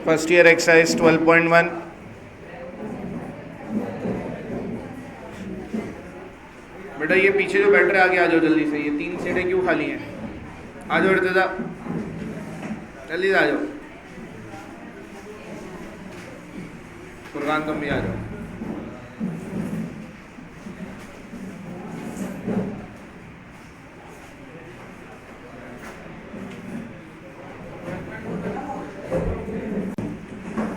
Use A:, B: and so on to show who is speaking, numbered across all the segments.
A: First year exercise 12.1। बेटा ये पीछे जो बैठ रहे आगे आ जाओ जल्दी से, ये 3 सीटें क्यों खाली हैं? आ जाओ इर्तिजा, जल्दी से आ जाओ। फुरकान तुम भी आ जाओ।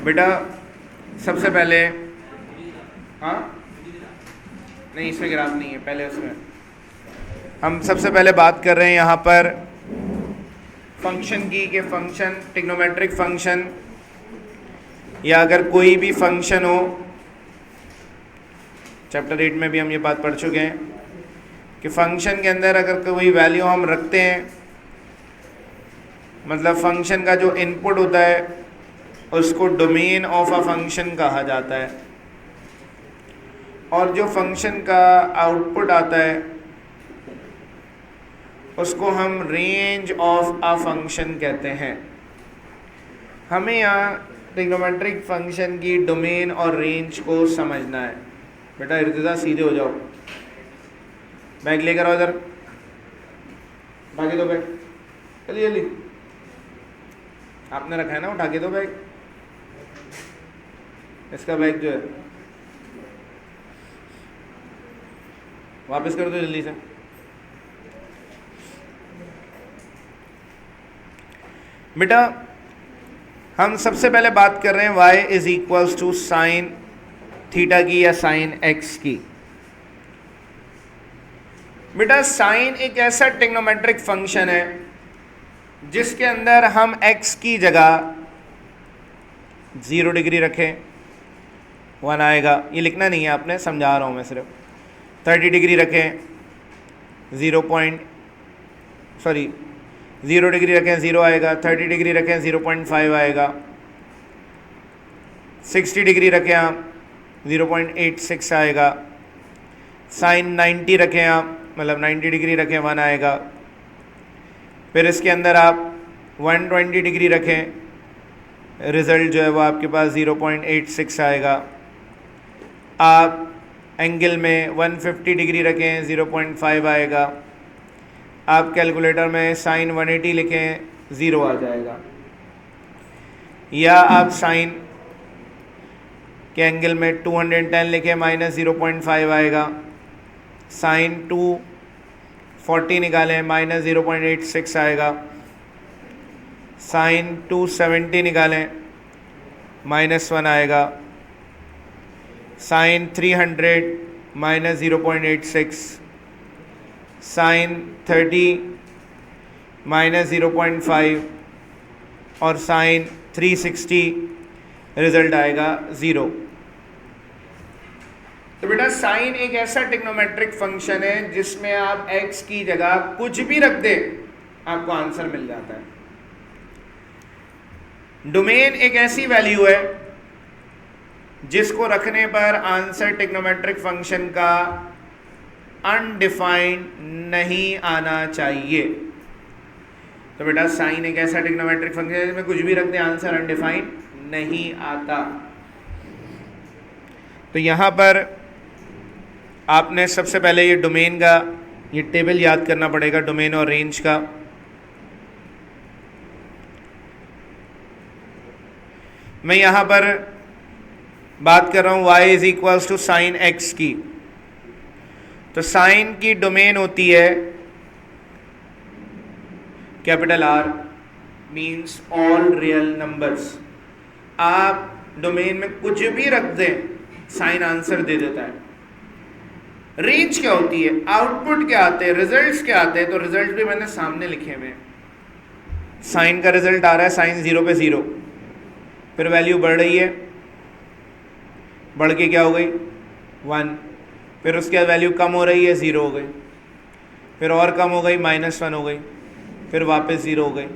A: बेटा सबसे पहले, हाँ नहीं इसमें ग्राफ नहीं है, पहले उसमें हम सबसे पहले बात कर रहे हैं यहाँ पर फंक्शन की, कि फंक्शन ट्रिग्नोमेट्रिक फंक्शन या अगर कोई भी फंक्शन हो, चैप्टर 8 में भी हम ये बात पढ़ चुके हैं कि फंक्शन के अंदर अगर कोई वैल्यू हम रखते हैं, मतलब फंक्शन का जो इनपुट होता है उसको डोमेन ऑफ अ फंक्शन कहा जाता है, और जो फंक्शन का आउटपुट आता है उसको हम रेंज ऑफ अ फंक्शन कहते हैं। हमें यहाँ ट्रिग्नोमेट्रिक फंक्शन की डोमेन और रेंज को समझना है। बेटा इर्तिजा सीधे हो जाओ, बैग लेकर आओ इधर, उठा के दो बैग, जल्दी जल्दी, आपने रखा है ना, उठा के दो बैग, इसका बैग जो है वापस कर दो जल्दी से। बेटा हम सबसे पहले बात कर रहे हैं y is equals to sine theta की या साइन x की। बेटा साइन एक ऐसा ट्रिग्नोमेट्रिक फंक्शन है जिसके अंदर हम x की जगह 0 डिग्री रखें, 1 आएगा, ये लिखना नहीं है आपने, समझा रहा हूँ मैं सिर्फ। 30 डिग्री रखें, 0 डिग्री रखें 0 आएगा, 30 डिग्री रखें 0.5 आएगा, 60 डिग्री रखें आप 0.86 आएगा, साइन 90 रखें आप, मतलब 90 डिग्री रखें 1 आएगा। फिर इसके अंदर आप 120 डिग्री रखें, रिज़ल्ट जो है वो आपके पास 0.86 आएगा। आप एंगल में 150 डिग्री रखें 0.5 आएगा। आप कैलकुलेटर में साइन 180 लिखें 0 आ जाएगा। या आप साइन के एंगल में 210 लिखें -0.5 आएगा। साइन 240 निकालें -0.86 आएगा। साइन 270 निकालें -1 आएगा। साइन 300 -0.86, साइन 30 -0.5 और साइन 360 रिजल्ट आएगा 0। तो बेटा साइन एक ऐसा ट्रिग्नोमेट्रिक फंक्शन है जिसमें आप x की जगह कुछ भी रख दें आपको आंसर मिल जाता है। डोमेन एक ऐसी वैल्यू है जिसको रखने पर आंसर ट्रिग्नोमेट्रिक फंक्शन का अनडिफाइंड नहीं आना चाहिए। तो बेटा साइन एक ऐसा ट्रिग्नोमेट्रिक फंक्शन है जिसमें कुछ भी रख दें आंसर अनडिफाइंड नहीं आता। तो यहां पर आपने सबसे पहले ये डोमेन का ये टेबल याद करना पड़ेगा, डोमेन और रेंज का। मैं यहां पर बात कर रहा हूं y is equals to sine x की। तो साइन की डोमेन होती है capital R, means all real numbers. आप डोमेन में कुछ भी रख दें साइन आंसर दे देता है। रेंज क्या होती है, आउटपुट क्या आते हैं, रिजल्ट्स क्या आते हैं। तो रिजल्ट भी मैंने सामने लिखे हुए। साइन का रिजल्ट आ रहा है साइन 0 पे 0, फिर वैल्यू बढ़ रही है, बढ़ के क्या हो गई 1, फिर उसके बाद वैल्यू कम हो रही है 0 हो गई, फिर और कम हो गई -1 हो गई, फिर वापस 0 हो गई।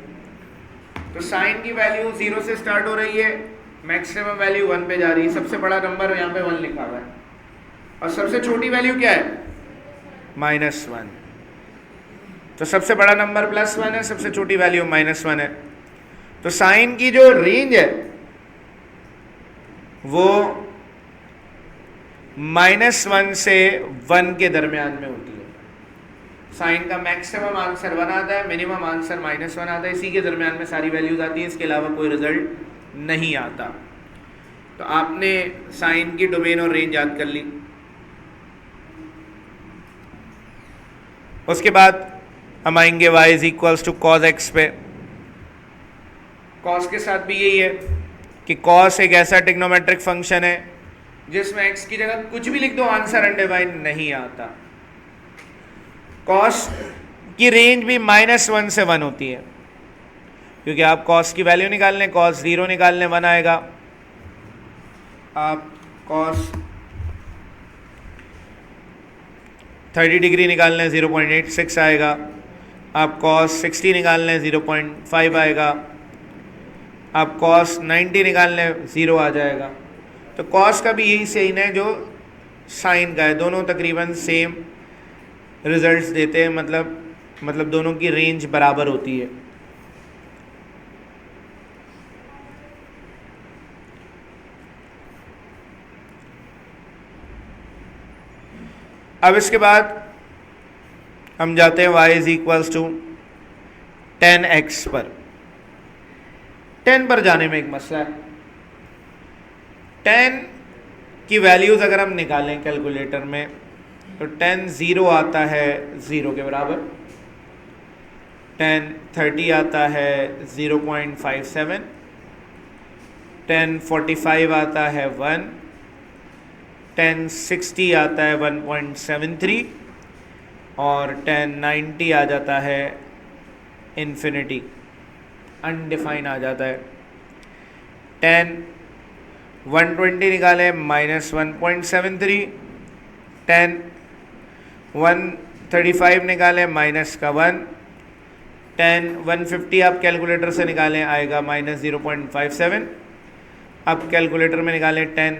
A: तो साइन की वैल्यू 0 से स्टार्ट हो रही है, मैक्सिमम वैल्यू 1 पे जा रही है। सबसे बड़ा नंबर यहाँ पे 1 लिखा हुआ है, और सबसे छोटी वैल्यू क्या है -1। तो सबसे बड़ा नंबर +1 है, सबसे छोटी वैल्यू -1 है। तो साइन की जो रेंज है वो -1 से 1 के दरमियान में होती है। साइन का मैक्सिमम आंसर 1 आता है, मिनिमम आंसर -1 आता है, इसी के दरमियान में सारी वैल्यूज आती हैं, इसके अलावा कोई रिजल्ट नहीं आता। तो आपने साइन की डोमेन और रेंज याद कर ली। उसके बाद हम आएंगे y is equals to cos x पे। कॉस के साथ भी यही है कि कॉस एक ऐसा टिग्नोमेट्रिक फंक्शन है जिसमें x की जगह कुछ भी लिख दो आंसर अनडिफाइंड नहीं आता। कॉस की रेंज भी -1 से 1 होती है, क्योंकि आप कॉस की वैल्यू निकाल लें, कॉस 0 निकाल लें 1 आएगा। आप कॉस 30 डिग्री निकाल लें 0.86 आएगा। आप कॉस 60 निकाल लें 0.5 आएगा। आप कॉस 90 निकाल लें 0 आ जाएगा। तो कॉस का भी यही साइन है जो साइन का है, दोनों तकरीबन सेम रिजल्ट्स देते हैं, मतलब दोनों की रेंज बराबर होती है। अब इसके बाद हम जाते हैं y is equals to 10x पर। 10 पर जाने में एक मसला है। 10 की वैल्यूज अगर हम निकालें कैलकुलेटर में तो 10 0 आता है 0 के बराबर, 10 30 आता है 0.57, 10 45 आता है 1, 10 60 आता है 1.73 और 10 90 आ जाता है इन्फिनिटी, अनडिफाइन आ जाता है। 10 120 निकाले -1.73, 10 135 निकालें -1, 10 150 आप कैलकुलेटर से निकालें आएगा -0.57। अब कैलकुलेटर में निकालें 10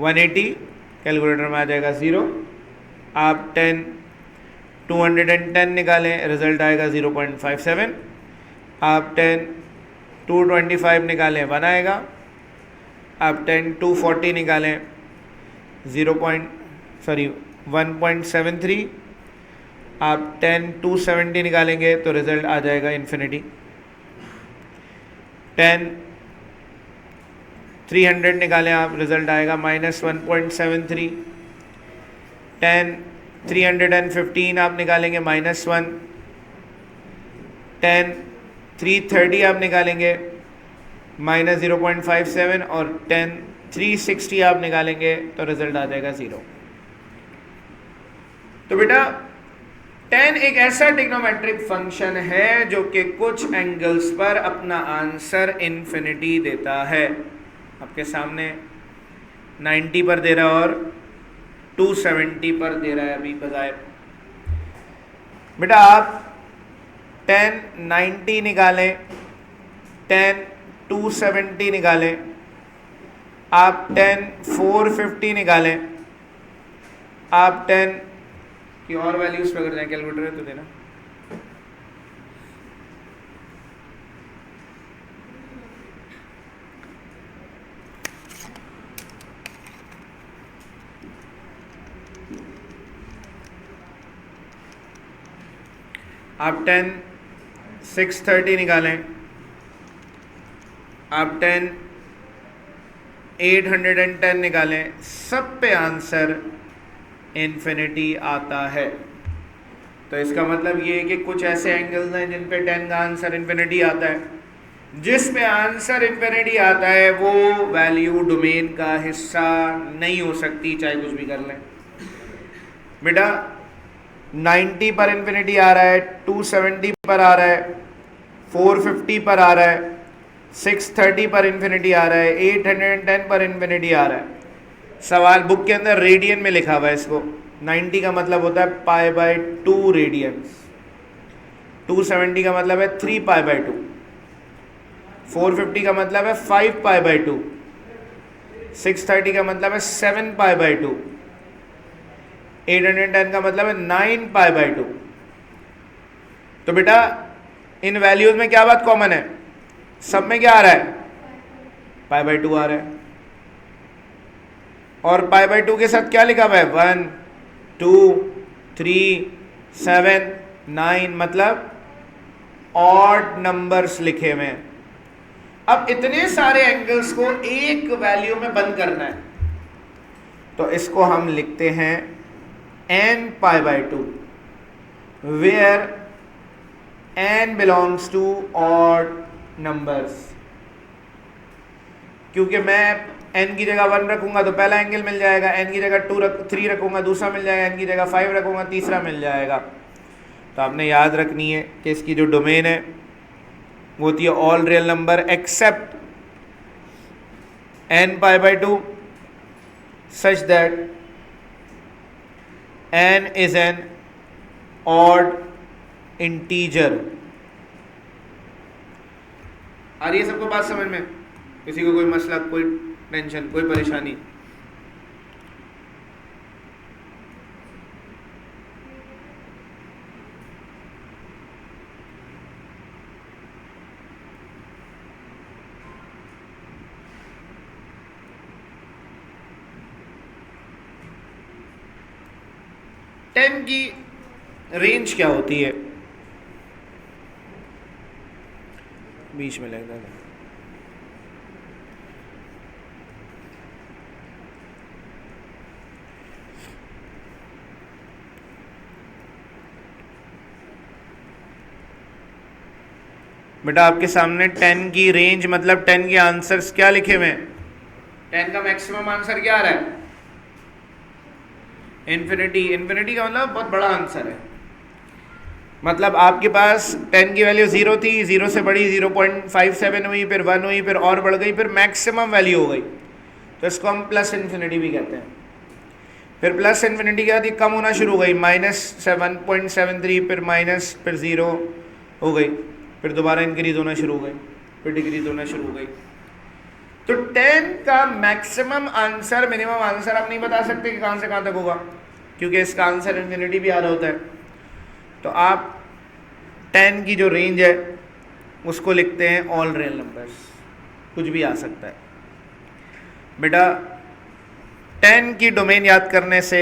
A: 180, कैलकुलेटर में आ जाएगा 0। आप 10 210 निकालें, रिजल्ट आएगा 0.57। आप 10 225 निकालें 1 आएगा। आप 10 240 निकालें 1.73। आप 10 270 निकालेंगे तो रिजल्ट आ जाएगा इन्फिनिटी। 10 300 निकालें आप, रिजल्ट आएगा -1.73। 10 315 आप निकालेंगे -1। 10 330 आप निकालेंगे -0.57 और 10 360 आप निकालेंगे तो रिजल्ट आ जाएगा 0। तो बेटा 10 एक ऐसा ट्रिग्नोमेट्रिक फंक्शन है जो कि कुछ एंगल्स पर अपना आंसर इन्फिनिटी देता है। आपके सामने 90 पर दे रहा है और 270 पर दे रहा है अभी बजाय। बेटा आप 10 90 निकालें, 10 270 निकालें, आप 10 450 निकालें, आप 10 की और वैल्यूज पे अगर जाए कैलकुलेटर है तो देना। आप 10 630 निकालें, आप 10 810 निकालें, सब पे आंसर इन्फिनिटी आता है। तो इसका मतलब ये है कि कुछ ऐसे एंगल्स हैं जिन पे 10 का आंसर इन्फिनिटी आता है। जिस पे आंसर इन्फिनिटी आता है वो वैल्यू डोमेन का हिस्सा नहीं हो सकती, चाहे कुछ भी कर लें। बेटा 90 पर इन्फिनिटी आ रहा है, 270 पर आ रहा है, 450 पर आ रहा है, 630 पर इन्फिनिटी आ रहा है, 810 पर इन्फिनिटी आ रहा है। सवाल बुक के अंदर रेडियन में लिखा हुआ है इसको। 90 का मतलब होता है π/2 रेडियंस, 270 का मतलब है 3π/2, 450 का मतलब है 5π/2, 630 का मतलब है 7π/2, 810 का मतलब है 9π/2। तो बेटा इन वैल्यूज में क्या बात कॉमन है? सब में क्या आ रहा है? पाई बाई 2 आ रहा है, और पाई बाई 2 के साथ क्या लिखा हुआ है, 1 2 3 7 9, मतलब ऑड नंबर्स लिखे हुए हैं। अब इतने सारे एंगल्स को एक वैल्यू में बंद करना है, तो इसको हम लिखते हैं n pi by 2, where n belongs to odd numbers. क्योंकि मैं n की जगह 1 रखूंगा तो पहला एंगल मिल जाएगा, n की जगह 3 रखूंगा दूसरा मिल जाएगा, n की जगह 5 रखूंगा तीसरा मिल जाएगा। तो आपने याद रखनी है कि इसकी जो डोमेन है वो होती है all real number except n pi by 2 such that n is an odd integer. आ रही है सबको बात समझ में? किसी को कोई मसला, कोई टेंशन, कोई परेशानी? टेन की रेंज क्या होती है? बीच में लगता है। बेटा आपके सामने 10 की रेंज मतलब 10 के आंसर्स क्या लिखे हुए हैं? 10 का मैक्सिमम आंसर क्या आ रहा है? इन्फिनिटी। इन्फिनिटी का मतलब बहुत बड़ा आंसर है। मतलब आपके पास 10 की वैल्यू 0 थी, 0 से बड़ी 0.57 हुई, फिर 1 हुई, फिर और बढ़ गई, फिर मैक्सिमम वैल्यू हो गई, तो इसको हम प्लस इन्फिनिटी भी कहते हैं। फिर प्लस इन्फिनिटी के बाद ये कम होना शुरू हो गई, -7.73, फिर माइनस, फिर 0 हो गई, फिर दोबारा इंक्रीज होना शुरू हो गई, फिर डिक्रीज होना शुरू हो गई। तो 10 का मैक्सिमम आंसर, मिनिमम आंसर आप नहीं बता सकते कि कहाँ से कहाँ तक होगा, क्योंकि इसका आंसर इन्फिनिटी भी आ रहा होता है। तो आप 10 की जो रेंज है उसको लिखते हैं ऑल रियल नंबर्स, कुछ भी आ सकता है। बेटा 10 की डोमेन याद करने से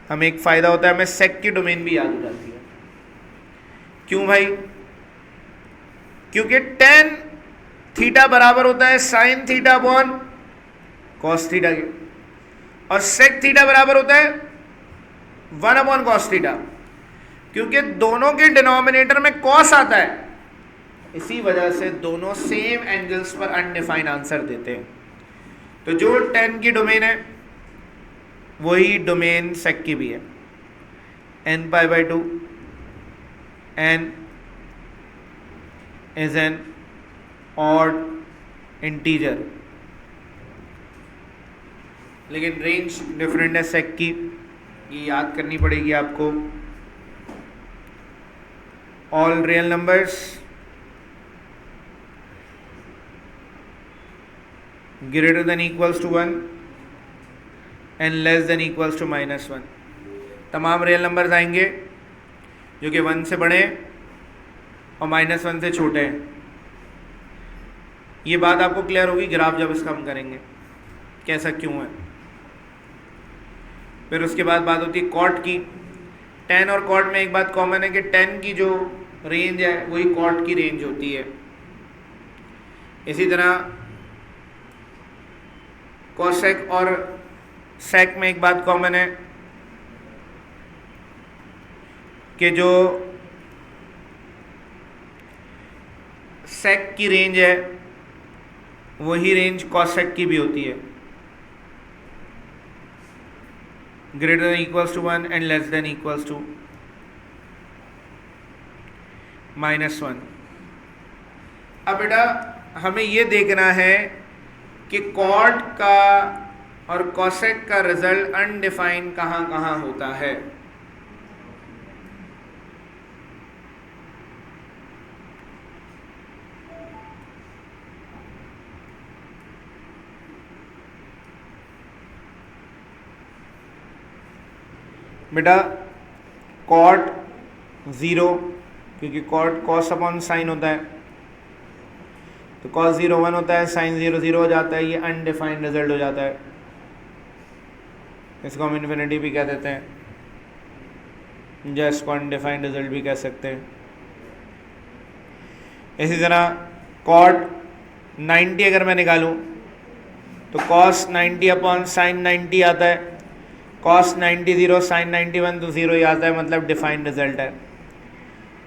A: हमें एक फ़ायदा होता है, हमें सेक की डोमेन भी याद हो जाती है। क्यों भाई? क्योंकि 10 थीटा बराबर होता है sine theta upon cos theta के, और सेक थीटा बराबर होता है 1 अपॉन कॉस थीटा, क्योंकि दोनों के डिनोमिनेटर में कॉस आता है, इसी वजह से दोनों सेम एंगल्स पर अनडिफाइंड आंसर देते हैं। तो जो 10 की डोमेन है वही डोमेन सेक की भी है, n pi by 2, n is an odd integer, लेकिन रेंज डिफरेंट है सेक की, ये याद करनी पड़ेगी आपको। All real numbers greater than equals to 1 and less than equals to -1। तमाम रियल नंबर्स आएंगे जो कि 1 से बड़े और -1 से छोटे हैं। ये बात आपको क्लियर होगी ग्राफ जब इसका हम करेंगे, कैसा क्यों है। फिर उसके बाद बात होती है कॉट की। 10 और कॉट में एक बात कॉमन है कि 10 की जो रेंज है वही कॉट की रेंज होती है। इसी तरह कोसेक और सेक में एक बात कॉमन है कि जो सेक की रेंज है वही रेंज कोसेक की भी होती है, greater than equals to 1 and less than equals to -1। अब बेटा हमें ये देखना है कि कॉट का और कोसेक का रिजल्ट अनडिफाइंड कहाँ कहाँ होता है। बेटा कॉट 0, क्योंकि कॉट कॉस अपॉन साइन होता है, तो तो कॉस 0 1 होता है, साइन 0 0 हो जाता है, ये अनडिफाइंड रिजल्ट हो जाता है, इसको हम इन्फिनिटी भी कह देते हैं, या इसको अनडिफाइंड रिजल्ट भी कह सकते हैं। इसी तरह कॉट 90 अगर मैं निकालूं तो कॉस 90 अपॉन साइन 90 आता है, कॉस 90 0 साइन 91 तो 0 ही आता है, मतलब डिफाइंड रिजल्ट है।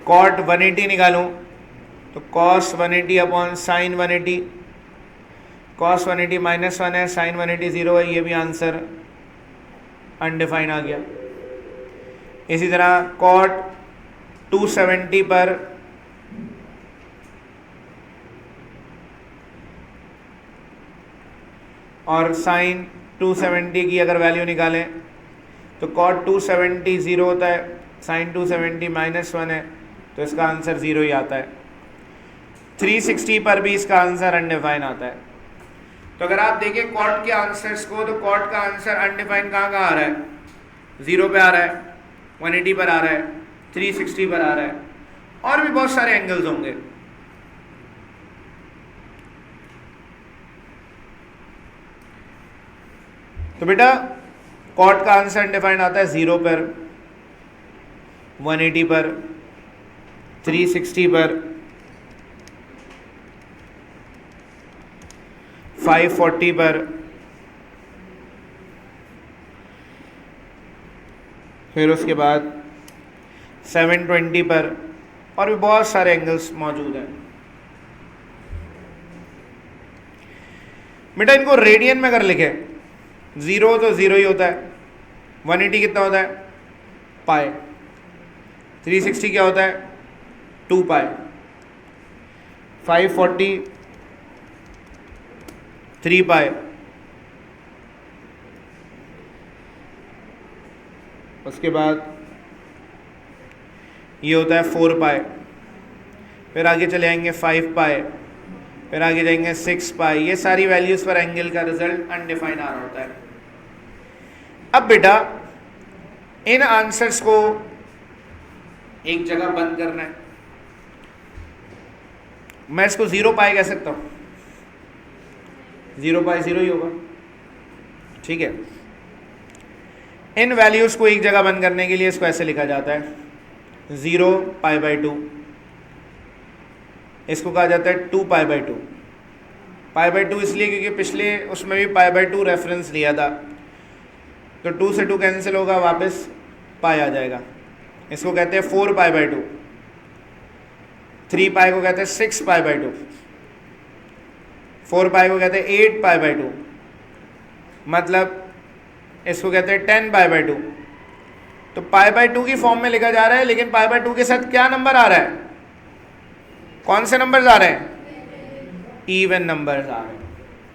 A: कॉट 180 निकालूं तो कॉस 180 अपॉन साइन 180, कॉस 180 -1 है, साइन 180 0 है, ये भी आंसर अनडिफाइंड आ गया। इसी तरह कॉट 270 पर और साइन 270 की अगर वैल्यू निकालें तो कॉट 270 0 होता है, साइन 270 -1 है, तो इसका आंसर 0 ही आता है। 360 पर भी इसका आंसर अनडिफाइन आता है। तो अगर आप देखें कॉट के आंसर्स को, तो कॉट का आंसर अनडिफाइन कहाँ आ रहा है, 0 पे आ रहा है, 180 पर आ रहा है, 360 पर आ रहा है, और भी बहुत सारे एंगल्स होंगे। तो बेटा कॉट का आंसर अनडिफाइंड आता है 0 पर, 180 पर, 360 पर, 540 पर, फिर उसके बाद 720 पर, और भी बहुत सारे एंगल्स मौजूद हैं। बेटा इनको रेडियन में अगर लिखे, 0 तो 0 ही होता है, 180 कितना होता है, पाई, 360 क्या होता है, 2 पाई, 540 3 पाई, उसके बाद ये होता है 4 पाई, फिर आगे चले आएंगे 5 पाई, फिर आगे जाएंगे 6 पाई। ये सारी वैल्यूज पर एंगल का रिजल्ट अनडिफाइंड आ रहा होता है। अब बेटा इन आंसर्स को एक जगह बंद करना है, मैं इसको 0 पाई कह सकता हूं, 0 पाई 0 ही होगा, ठीक है। इन वैल्यूज को एक जगह बंद करने के लिए इसको ऐसे लिखा जाता है, 0 π/2, इसको कहा जाता है 2 π/2। π/2 इसलिए क्योंकि पिछले उसमें भी π/2 रेफरेंस लिया था, तो 2 से 2 कैंसिल होगा, वापस पाई आ जाएगा। इसको कहते हैं 4 π/2, 3 पाई को कहते हैं 6 π/2, 4 पाई को कहते हैं 8 π/2, मतलब इसको कहते हैं 10 π/2। तो π/2 की फॉर्म में लिखा जा रहा है, लेकिन π/2 के साथ क्या नंबर आ रहा है, कौन से नंबर्स आ रहे हैं, इवन नंबर्स आ रहे हैं,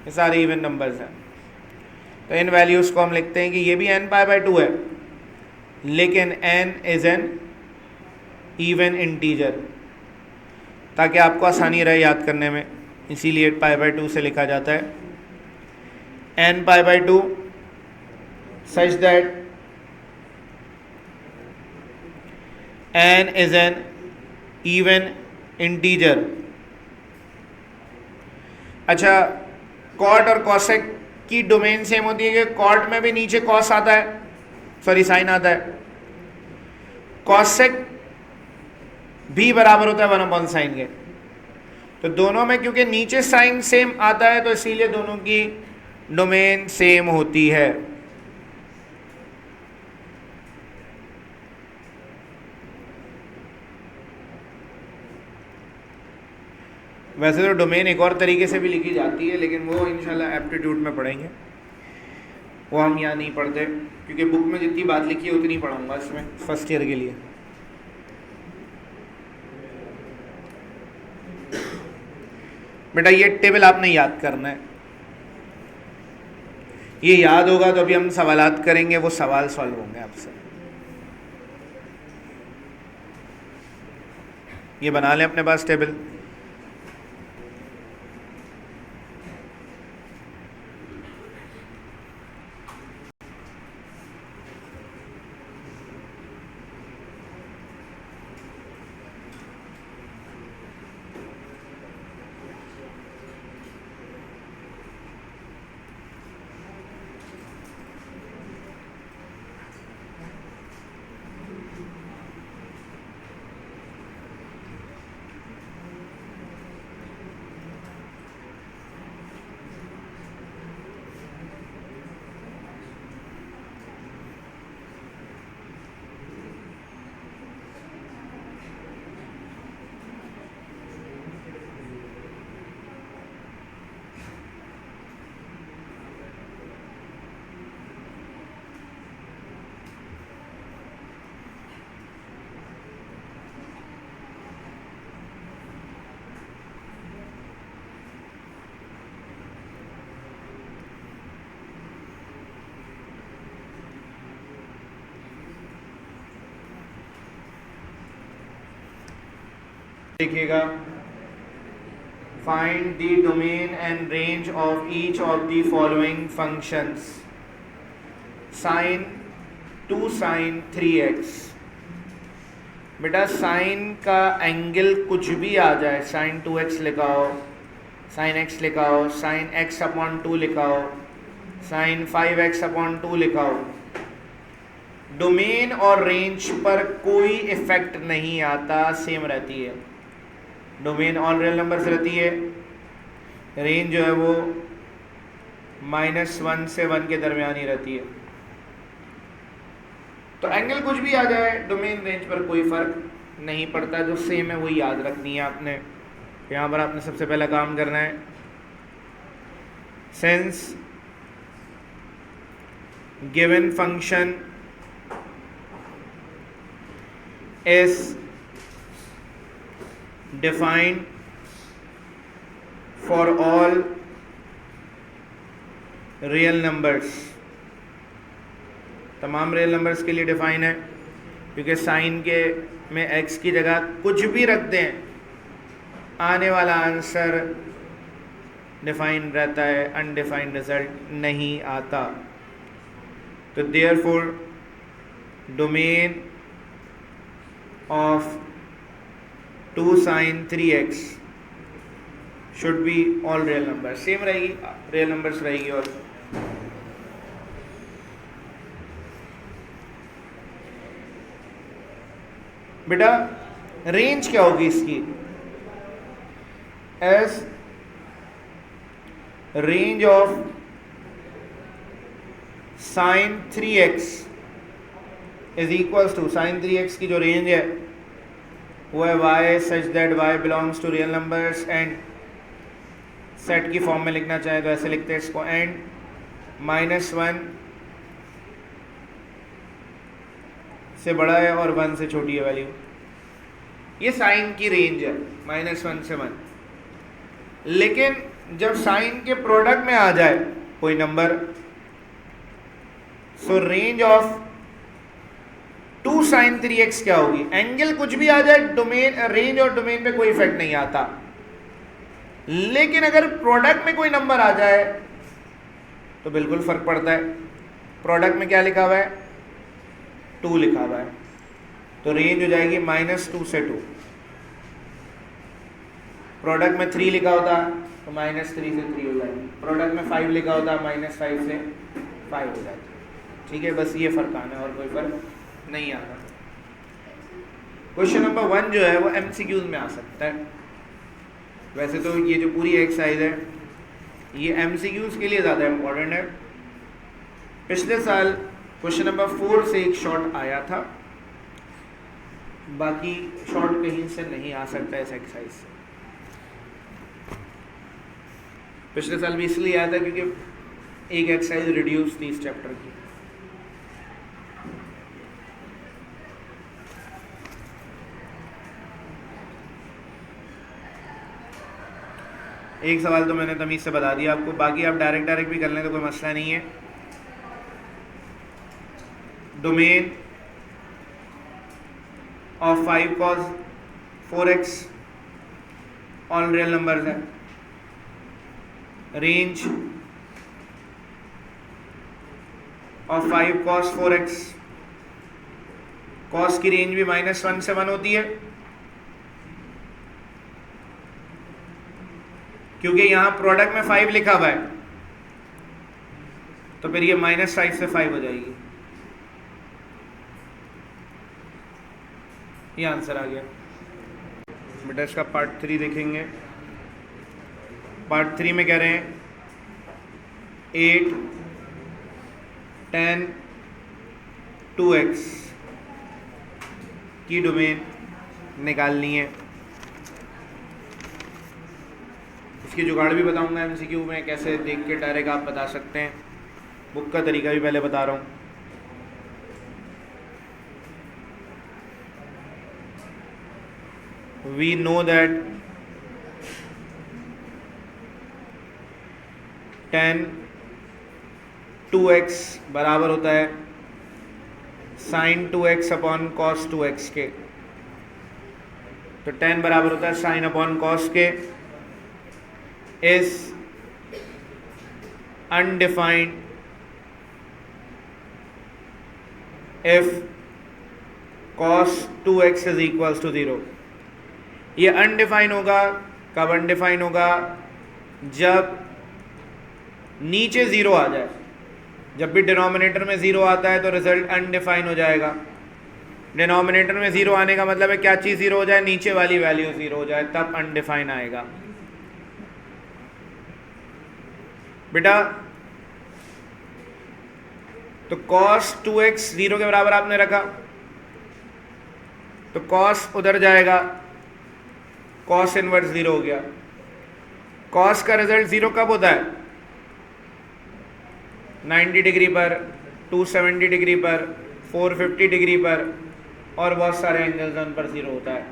A: ये सारे इवन नंबर्स हैं। तो इन वैल्यूज को हम लिखते हैं कि ये भी n π/2 है, लेकिन n is N even integer, ताकि आपको आसानी रहे याद करने में, इसीलिए π/2 से लिखा जाता है n π/2 such that n is an even integer। अच्छा, कॉट और कॉसेक की डोमेन सेम होती है कि कॉट में भी नीचे कॉस आता है, सॉरी साइन आता है, कॉसेक भी बराबर होता है 1/sin के। तो दोनों में क्योंकि नीचे साइन सेम आता है, तो इसीलिए दोनों की डोमेन सेम होती है। वैसे तो डोमेन एक और तरीके से भी लिखी जाती है, लेकिन वो इंशाल्लाह एप्टीट्यूड में पढ़ेंगे, वो हम यहाँ नहीं पढ़ते, क्योंकि बुक में जितनी बात लिखी है उतनी पढ़ाऊँगा इसमें फर्स्ट ईयर के लिए। बेटा ये टेबल आपने याद करना है, ये याद होगा तो अभी हम सवालात करेंगे, वो सवाल सॉल्व होंगे आपसे। ये बना लें अपने पास टेबल। देखिएगा, find the domain and range of each of the following functions sine 2 sine 3x। बेटा साइन का एंगल कुछ भी आ जाए, साइन 2x लिखाओ, साइन x लिखाओ, साइन x अपॉन 2 लिखाओ, साइन 5x अपॉन 2 लिखाओ, डोमेन और रेंज पर कोई इफेक्ट नहीं आता, सेम रहती है। डोमेन ऑल रियल नंबर्स रहती है, रेंज जो है वो -1 से 1 के दरमियान ही रहती है। तो एंगल कुछ भी आ जाए, डोमेन रेंज पर कोई फर्क नहीं पड़ता, जो सेम है वही याद रखनी है आपने। यहाँ पर आपने सबसे पहला काम करना है, since given function is defined for all real numbers, तमाम रियल नंबर्स के लिए डिफाइन है, क्योंकि साइन के में x की जगह कुछ भी रख दें, आने वाला आंसर डिफाइन रहता है, अनडिफाइंड रिजल्ट नहीं आता। तो therefore domain of 2 sin 3x should be all real numbers, same रहेगी, रियल नंबर्स रहेगी। और बेटा रेंज क्या होगी इसकी, as range of sin 3x is equals to, sine 3x की जो रेंज है वो है y such that y belongs to real numbers and, set की फॉर्म में लिखना चाहे तो ऐसे लिखते हैं इसको, एंड -1 से बड़ा है और 1 से छोटी है वैल्यू। ये साइन की रेंज है, -1 से 1। लेकिन जब साइन के प्रोडक्ट में आ जाए कोई number, so range of 2 sin 3x क्या होगी, एंगल कुछ भी आ जाए, डोमेन रेंज और डोमेन पे कोई इफेक्ट नहीं आता। लेकिन अगर प्रोडक्ट में कोई नंबर आ जाए तो बिल्कुल फर्क पड़ता है। प्रोडक्ट में क्या लिखा हुआ है, 2 लिखा हुआ है, तो रेंज हो जाएगी -2 से 2। प्रोडक्ट में 3 लिखा होता तो -3 से 3 हो जाएगी, प्रोडक्ट में 5 लिखा होता -5 से 5 हो जाती। ठीक है, बस ये फर्क आना है और कोई फर्क नहीं आता। क्वेश्चन नंबर 1 जो है वो MCQs में आ सकता है। वैसे तो ये जो पूरी एक्सरसाइज है ये MCQs के लिए ज़्यादा इम्पोर्टेंट है। पिछले साल क्वेश्चन नंबर 4 से एक शॉर्ट आया था, बाकी शॉर्ट कहीं से नहीं आ सकता इस एक्सरसाइज से। पिछले साल भी इसलिए आया था क्योंकि एक एक्सरसाइज रिड्यूस थी इस चैप्टर की। एक सवाल तो मैंने तमीज़ से बता दिया आपको, बाकी आप डायरेक्ट भी कर लें तो कोई मसला नहीं है। Domain of 5 cos 4x all real numbers है, range of 5 cos 4x, cos की रेंज भी -1 से 1 होती है, क्योंकि यहां प्रोडक्ट में 5 लिखा हुआ है, तो फिर ये -5 से 5 हो जाएगी। ये आंसर आ गया बेटा। इसका पार्ट 3 देखेंगे। पार्ट 3 में कह रहे हैं 8 10 2x की डोमेन निकालनी है। इसकी जुगाड़ भी बताऊंगा MCQ में, कैसे देख के डायरेक्ट आप बता सकते हैं। बुक का तरीका भी पहले बता रहा हूँ। We know that 10 2x बराबर होता है sin 2x upon cos 2x के। तो tan बराबर होता है साइन अपॉन कॉस के is undefined if cos 2x is equals to 0। ये अनडिफाइन होगा, कब अनडिफाइन होगा? जब नीचे ज़ीरो आ जाए। जब भी डिनोमिनेटर में ज़ीरो आता है तो रिजल्ट अनडिफाइन हो जाएगा। डिनोमिनेटर में ज़ीरो आने का मतलब है क्या चीज़ ज़ीरो हो जाए? नीचे वाली वैल्यू ज़ीरो हो जाए, तब अनडिफाइन आएगा। बेटा तो cos 2x 0 के बराबर आपने रखा, तो cos उधर जाएगा, cos इनवर्स 0 हो गया। cos का रिजल्ट 0 कब होता है? 90 डिग्री पर, 270 डिग्री पर, 450 डिग्री पर और बहुत सारे एंगल्स उन पर 0 होता है।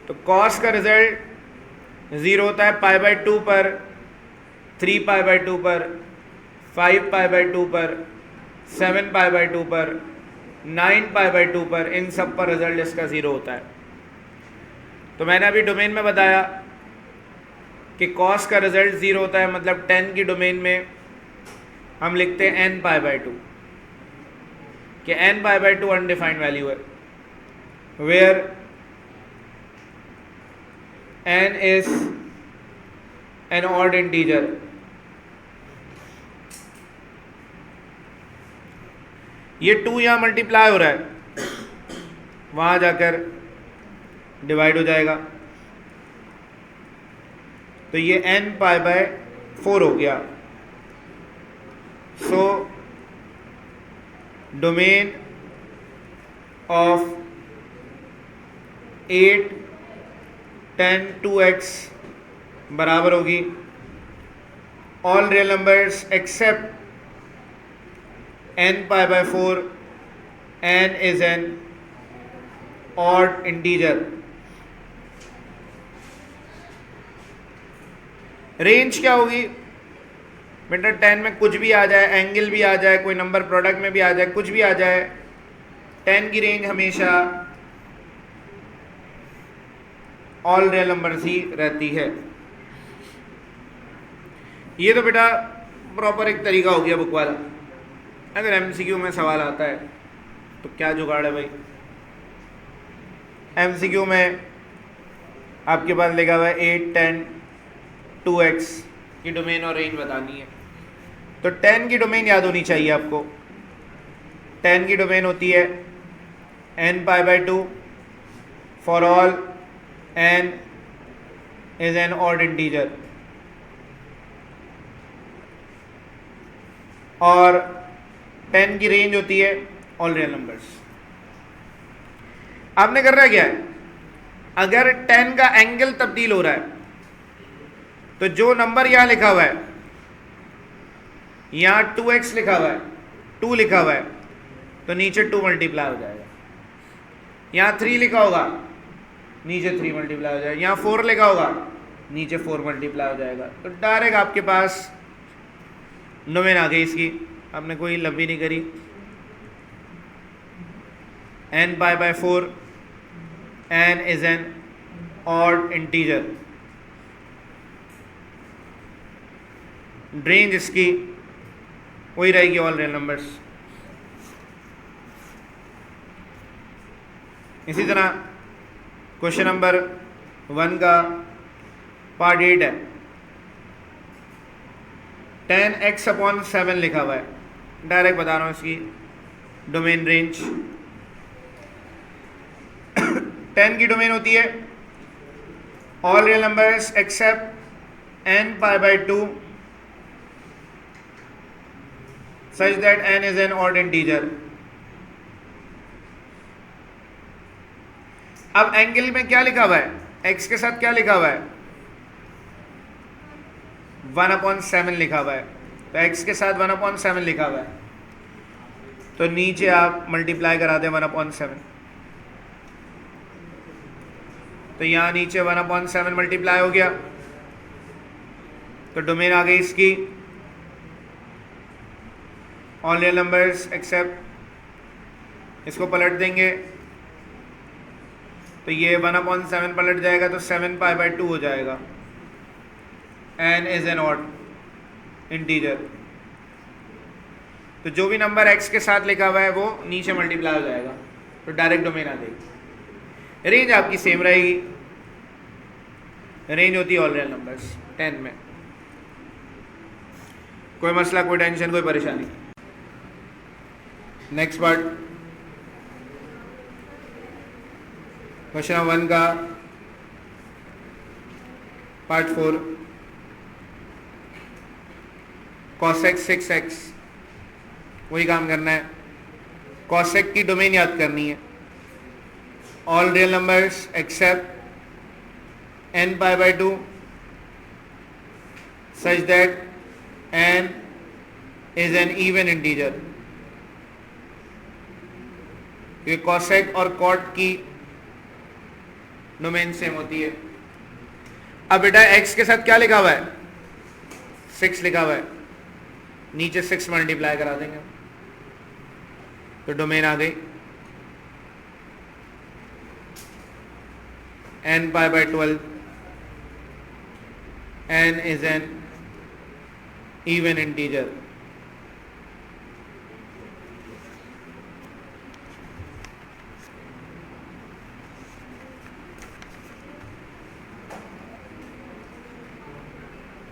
A: तो cos का रिजल्ट 0 होता है पाई बाई 2 पर, 3 पाई बाई 2 पर, 5 पाई बाई 2 पर, 7 पाई बाई 2 पर, 9 पाई बाई 2 पर, इन सब पर रिजल्ट इसका 0 होता है। तो मैंने अभी डोमेन में बताया कि cos का रिजल्ट 0 होता है, मतलब 10 की डोमेन में हम लिखते हैं n पाई बाई 2 कि n pi by 2 undefined value है, where n is an odd integer. ये 2 यहाँ मल्टीप्लाई हो रहा है, वहाँ जाकर डिवाइड हो जाएगा, तो ये n पाई बाय 4 हो गया। सो डोमेन ऑफ 8 10 2x बराबर होगी all real numbers accept n pi by 4, n is an odd integer। Range क्या होगी बेटा? 10 में कुछ भी आ जाए, एंगल भी आ जाए, कोई नंबर प्रोडक्ट में भी आ जाए, कुछ भी आ जाए, 10 की रेंज हमेशा ऑल रियल नंबर्स ही रहती है। ये तो बेटा प्रॉपर एक तरीका हो गया बुक वाला। अगर एमसीक्यू में सवाल आता है तो क्या जुगाड़ है भाई? एमसीक्यू में आपके पास लिखा हुआ है 8 10 2x की डोमेन और रेंज बतानी है, तो 10 की डोमेन याद होनी चाहिए आपको। 10 की डोमेन होती है n pi by 2 for all n is an odd integer, और 10 की रेंज होती है ऑल रियल नंबर्स। आपने कर रहा क्या है? अगर 10 का एंगल तब्दील हो रहा है तो जो नंबर यहां लिखा हुआ है, यहां 2x लिखा हुआ है, 2 लिखा हुआ है, तो नीचे 2 मल्टीप्लाई हो जाएगा। यहां 3 लिखा होगा, नीचे 3 मल्टीप्लाई हो जाएगा। यहां 4 लिखा होगा, नीचे 4 मल्टीप्लाई हो जाएगा। तो डायरेक्ट आपके पास डोमेन आ गई इसकी, आपने कोई लंबी नहीं करी। n pi by 4, n is an odd integer. Range इसकी वही रहेगी ऑल रियल नंबर्स। इसी तरह क्वेश्चन नंबर 1 का पार्ट 8 है, 10x अपॉन 7 लिखा हुआ है। डायरेक्ट बता रहा हूँ इसकी डोमेन रेंज। 10 की डोमेन होती है all real numbers accept n pi by 2 such that n is an odd integer. अब एंगल में क्या लिखा हुआ है? x के साथ क्या लिखा हुआ है? 1/7 लिखा हुआ है। तो x के साथ 1/7 लिखा हुआ है, तो नीचे आप मल्टीप्लाई करा दें 1/7, तो यहाँ नीचे 1/7 मल्टीप्लाई हो गया, तो डोमेन आ गई इसकी ऑल रियल नंबर्स एक्सेप्ट, इसको पलट देंगे तो ये 1/7 पलट जाएगा तो 7π/2 हो जाएगा। n is an odd integer, तो जो भी नंबर x के साथ लिखा हुआ है वो नीचे मल्टीप्लाई हो जाएगा, तो डायरेक्ट डोमेन आ जाएगी। रेंज आपकी सेम रहेगी, रेंज होती है ऑल रियल नंबर्स 10 में। कोई मसला, कोई टेंशन, कोई परेशानी? नेक्स्ट पार्ट, क्वेश्चन 1 का पार्ट 4, cosec 6x, वही काम करना है। cosec की डोमेन याद करनी है, all real numbers accept n π/2 such that n is an even integer। ये cosec और cot की डोमेन सेम होती है। अब बेटा x के साथ क्या लिखा हुआ है? 6 लिखा हुआ है, नीचे 6 मल्टीप्लाई करा देंगे तो डोमेन आ गई n π/12, n is an even integer।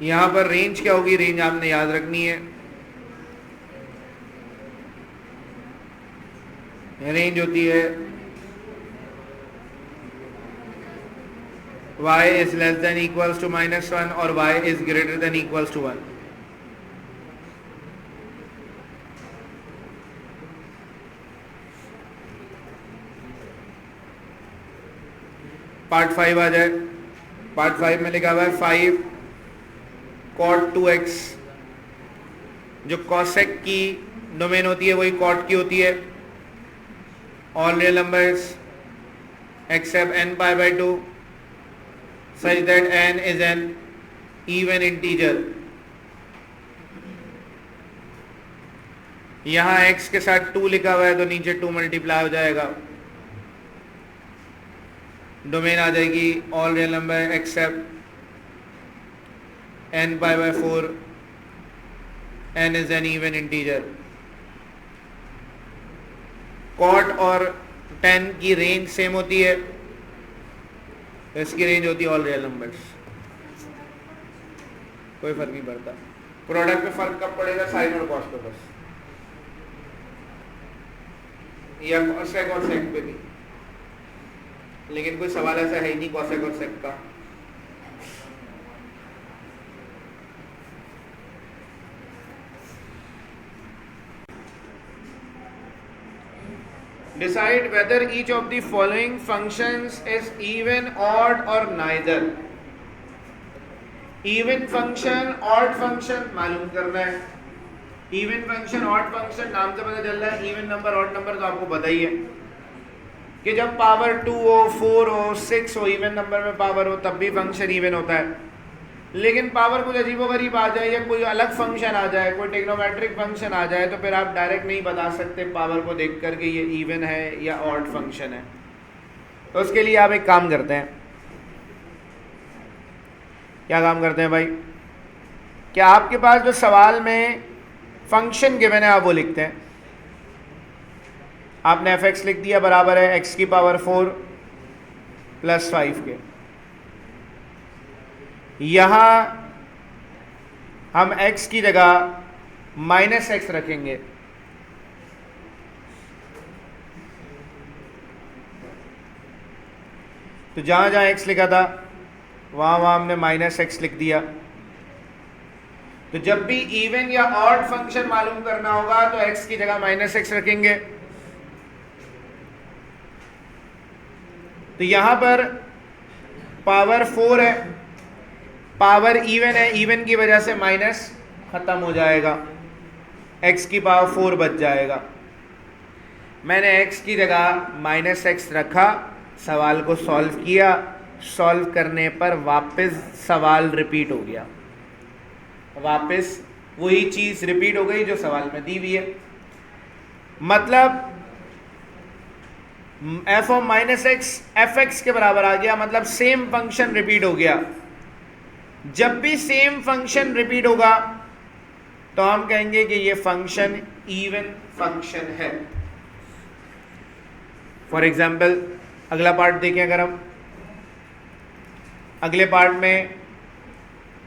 A: यहां पर रेंज क्या होगी? रेंज आपने याद रखनी है, रेंज होती है y is less than equals to -1 और y is greater than equals to 1। Part 5 आ जाए। पार्ट 5 में लिखा हुआ है 5 cot 2x, जो cosec की डोमेन होती है वही cot की होती है। All real numbers accept n π/2 such that n is an even integer। यहां x के साथ 2 लिखा हुआ है तो नीचे 2 मल्टीप्लाई हो जाएगा, डोमेन आ जाएगी all real number except n π/4, n is an even integer। cot और 10 की रेंज सेम होती है, इसकी रेंज होती है ऑल रियल नंबर्स, कोई फर्क नहीं पड़ता। प्रोडक्ट में फर्क कब पड़ेगा? साइन और कॉस पे बस, या सेक और सेक पे भी, लेकिन कोई सवाल ऐसा है ही नहीं कॉसेक और सेक का। Decide whether each of the following functions is even, odd or neither। even function, odd function मालूम करना है। even function, odd function नाम से पता चल रहा है। even नंबर, odd नंबर तो आपको पता ही है कि जब पावर 2 हो, 4 हो, 6 हो, इवन नंबर में पावर हो तब भी फंक्शन इवन होता है। लेकिन पावर कुछ अजीबोगरीब आ जाए या कोई अलग फंक्शन आ जाए, कोई टेक्नोमेट्रिक फंक्शन आ जाए, तो फिर आप डायरेक्ट नहीं बता सकते पावर को देख करके ये इवन है या ऑड फंक्शन है। तो उसके लिए आप एक काम करते हैं। क्या काम करते हैं भाई? क्या आपके पास जो सवाल में फंक्शन गिवन है आप वो लिखते हैं। आपने f(x) लिख दिया, बराबर है x की पावर 4 + 5 के। यहां हम x की जगह -x रखेंगे, तो जहां जहां x लिखा था वहां हमने -x लिख दिया। तो जब भी इवन या ऑड फंक्शन मालूम करना होगा तो x की जगह -x रखेंगे। तो यहां पर पावर 4 है, पावर इवन है, इवन की वजह से माइनस खत्म हो जाएगा, x की पावर 4 बच जाएगा। मैंने x की जगह -x रखा, सवाल को सॉल्व किया, सॉल्व करने पर वापस सवाल रिपीट हो गया, वापस वही चीज़ रिपीट हो गई जो सवाल में दी हुई है। मतलब F of minus x F x के बराबर आ गया, मतलब सेम फंक्शन रिपीट हो गया। जब भी सेम फंक्शन रिपीट होगा तो हम कहेंगे कि ये फंक्शन इवन फंक्शन है। फॉर एग्जाम्पल अगला पार्ट देखें, अगर हम अगले पार्ट में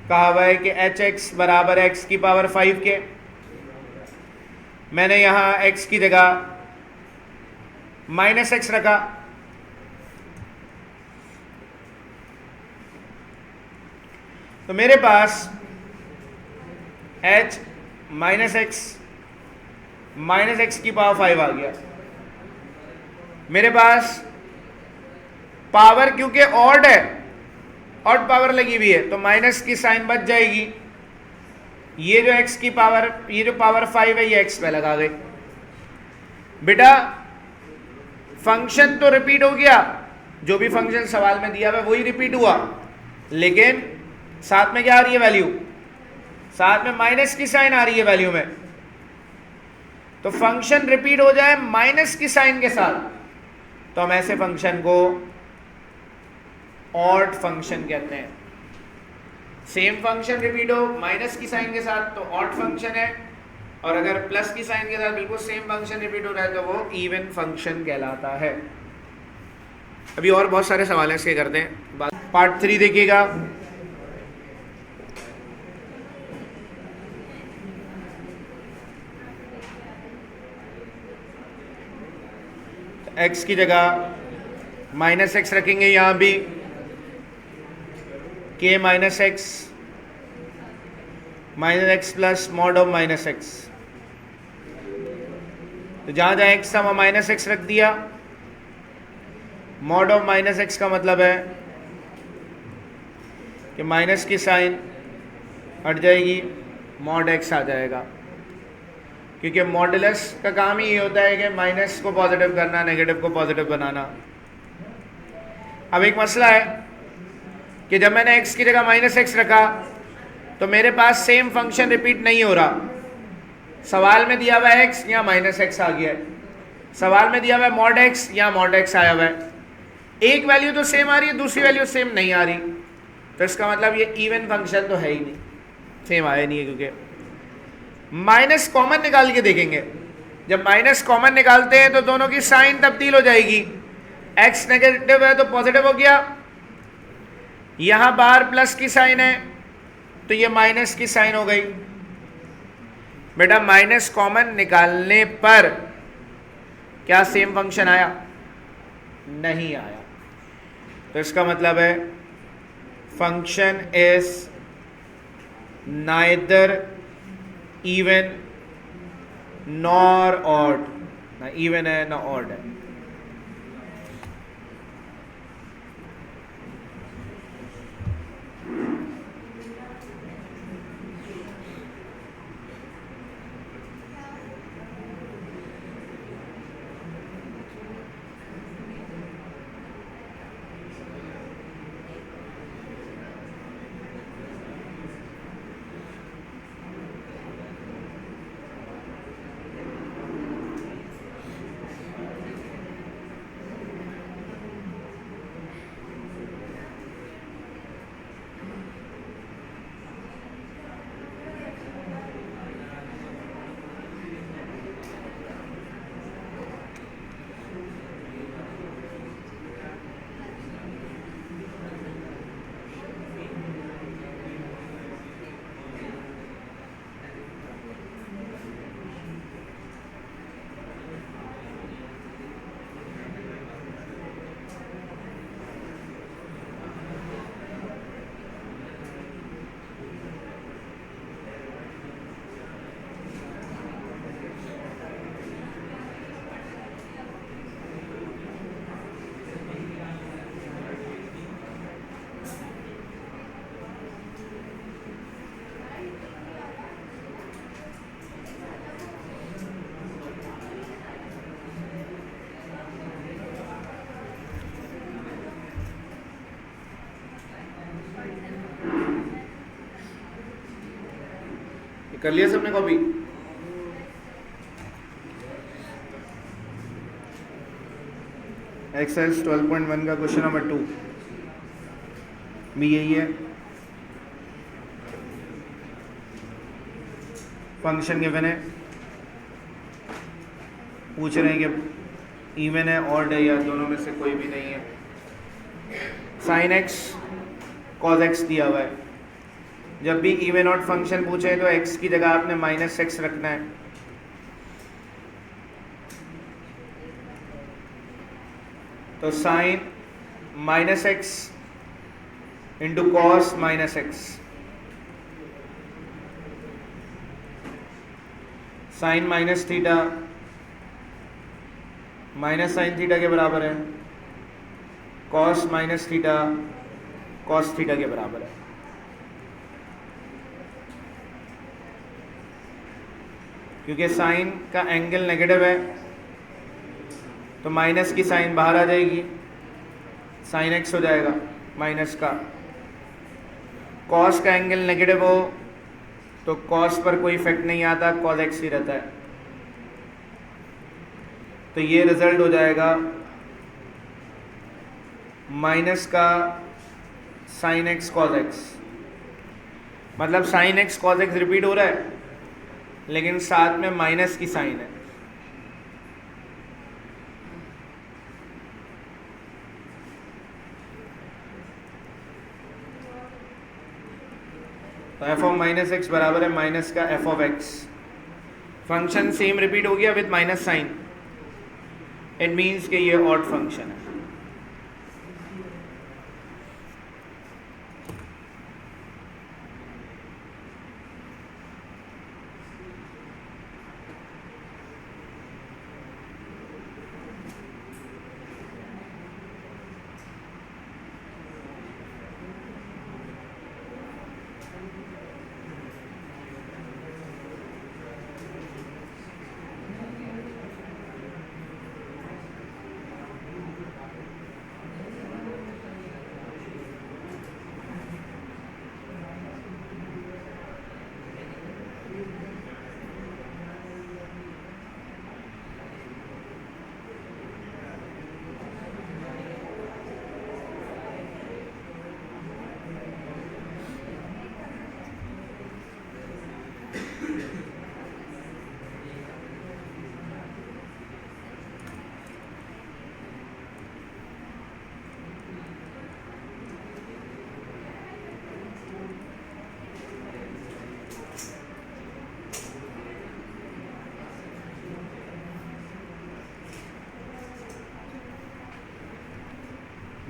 A: कहा हुआ है कि एच एक्स बराबर है एक्स की पावर 5 के, मैंने यहां एक्स की जगह माइनस एक्स रखा, तो मेरे पास h माइनस एक्स की पावर 5 आ गया। मेरे पास पावर क्योंकि ऑड है, ऑड पावर लगी हुई है, तो माइनस की साइन बच जाएगी। ये जो x की पावर, ये जो पावर 5 है, ये x पे लगा गई। बेटा फंक्शन तो रिपीट हो गया, जो भी फंक्शन सवाल में दिया हुआ है वही रिपीट हुआ, लेकिन साथ में क्या आ रही है वैल्यू, साथ में माइनस की साइन आ रही है वैल्यू में। तो फंक्शन रिपीट हो जाए माइनस की साइन के साथ तो हम ऐसे फंक्शन को ऑड फंक्शन कहते हैं। सेम फंक्शन रिपीट हो माइनस की साइन के साथ तो ऑड फंक्शन है, और अगर प्लस की साइन के साथ बिल्कुल सेम फंक्शन रिपीट हो रहा है तो वो इवन फंक्शन कहलाता है। अभी और बहुत सारे सवाल हैं इसके करते हैं। पार्ट 3 देखिएगा। एक्स की जगह माइनस एक्स रखेंगे, यहां भी के minus x plus mod of minus x. तो जहां जहां एक्स था वहां माइनस एक्स रख दिया। मॉड ऑफ माइनस एक्स का मतलब है कि माइनस की साइन हट जाएगी, मॉड एक्स आ जाएगा, क्योंकि मॉडुलस का काम ही ये होता है कि माइनस को पॉजिटिव करना, नेगेटिव को पॉजिटिव बनाना। अब एक मसला है कि जब मैंने x की जगह माइनस एक्स रखा तो मेरे पास सेम फंक्शन रिपीट नहीं हो रहा। सवाल में दिया हुआ है x, यहाँ माइनस एक्स आ गया है। सवाल में दिया हुआ है मॉड x, यहाँ मॉड x आया हुआ है। एक वैल्यू तो सेम आ रही है, दूसरी वैल्यू सेम नहीं आ रही, तो इसका मतलब ये इवन फंक्शन तो है ही नहीं, सेम आया नहीं है। क्योंकि माइनस कॉमन निकाल के देखेंगे, जब माइनस कॉमन निकालते हैं तो दोनों की साइन तब्दील हो जाएगी। x नेगेटिव है तो पॉजिटिव हो गया, यहां बाहर प्लस की साइन है तो ये माइनस की साइन हो गई। बेटा माइनस कॉमन निकालने पर क्या सेम फंक्शन आया? नहीं आया। तो इसका मतलब है function is neither even nor odd, ना इवन है ना ऑड है। कर लिया सबने कॉपी? एक्सरसाइज 12.1 का क्वेश्चन नंबर 2 भी यही है। फंक्शन गिवन है, पूछ रहे हैं कि इवन है, ऑड है या दोनों में से कोई भी नहीं है। साइन एक्स कॉज एक्स दिया हुआ है। जब भी इवन ऑड फंक्शन पूछे तो एक्स की जगह आपने माइनस एक्स रखना है। तो sine minus x into cos minus x, sine minus theta minus sine theta के बराबर है, cos minus theta cos theta के बराबर है। क्योंकि साइन का एंगल नेगेटिव है तो माइनस की साइन बाहर आ जाएगी, साइन एक्स हो जाएगा माइनस का। कॉस का एंगल नेगेटिव हो तो कॉस पर कोई इफेक्ट नहीं आता, कॉस एक्स ही रहता है। तो ये रिजल्ट हो जाएगा माइनस का साइन एक्स कॉस एक्स। मतलब sine x cos x repeat हो रहा है लेकिन साथ में माइनस की साइन है। तो एफ ऑफ माइनस एक्स बराबर है माइनस का F of X. Function same repeat हो गया with minus sine, it means कि ये ऑड फंक्शन है।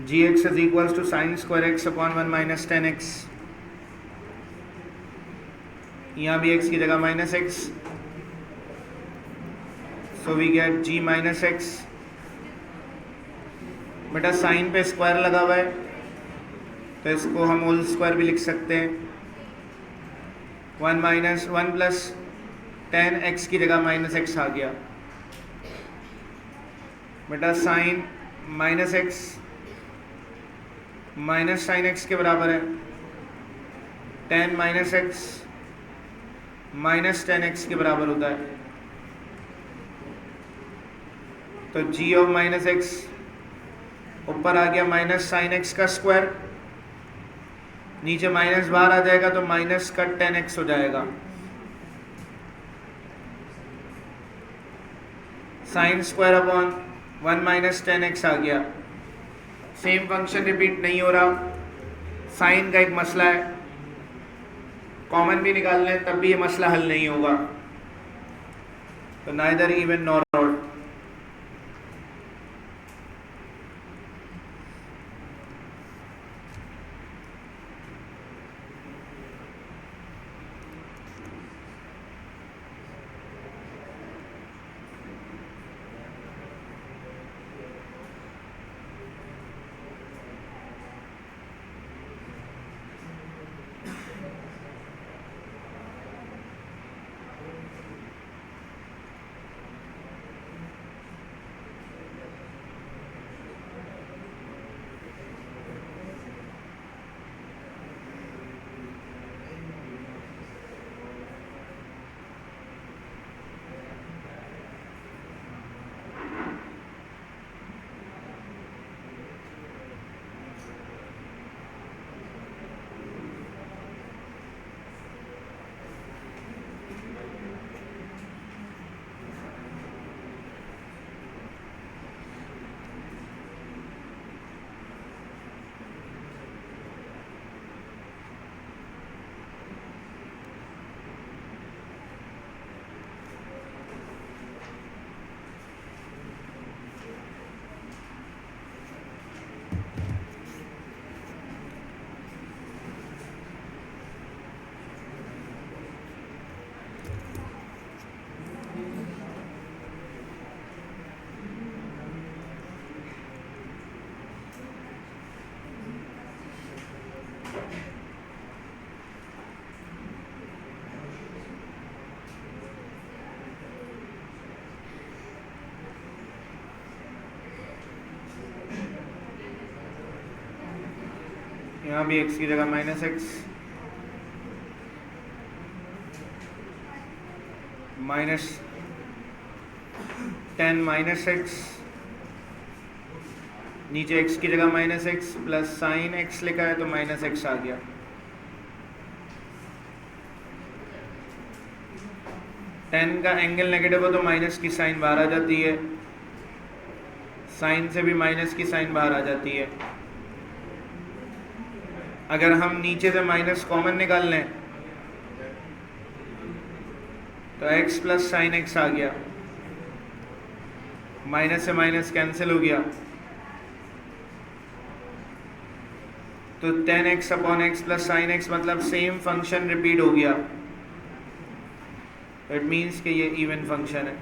A: G X is equals to sine square X upon 1 minus 10x। यहाँ भी x की जगह minus X, so we get g minus X. बेटा साइन पे स्क्वायर लगा हुआ है तो इसको हम होल स्क्वायर भी लिख सकते हैं। 1 माइनस 1 प्लस 10x की जगह माइनस एक्स आ गया। बेटा sine minus x minus sine x के बराबर है 10 माइनस एक्स माइनस 10x के बराबर होता है। तो g ऑफ माइनस एक्स ऊपर आ गया माइनस साइन एक्स का स्क्वायर, नीचे माइनस बाहर आ जाएगा तो माइनस का 10x हो जाएगा। Sine square upon 1 minus 10x आ गया। सेम फंक्शन रिपीट नहीं हो रहा, साइन का एक मसला है, कॉमन भी निकाल लें तब भी ये मसला हल नहीं होगा। तो नाइदर इवन नॉर ऑड। यहाँ भी x की जगह minus x, minus 10 minus x, नीचे x की जगह minus x plus sign x लिखा है तो माइनस एक्स आ गया। टेन का एंगल नेगेटिव हो तो माइनस की साइन बाहर आ जाती है, साइन से भी माइनस की साइन बाहर आ जाती है। अगर हम नीचे से माइनस कॉमन निकाल लें तो x प्लस साइन एक्स आ गया, माइनस से माइनस कैंसिल हो गया तो 10x upon x plus sine x मतलब सेम फंक्शन रिपीट हो गया। इट मीन्स कि ये इवन फंक्शन है।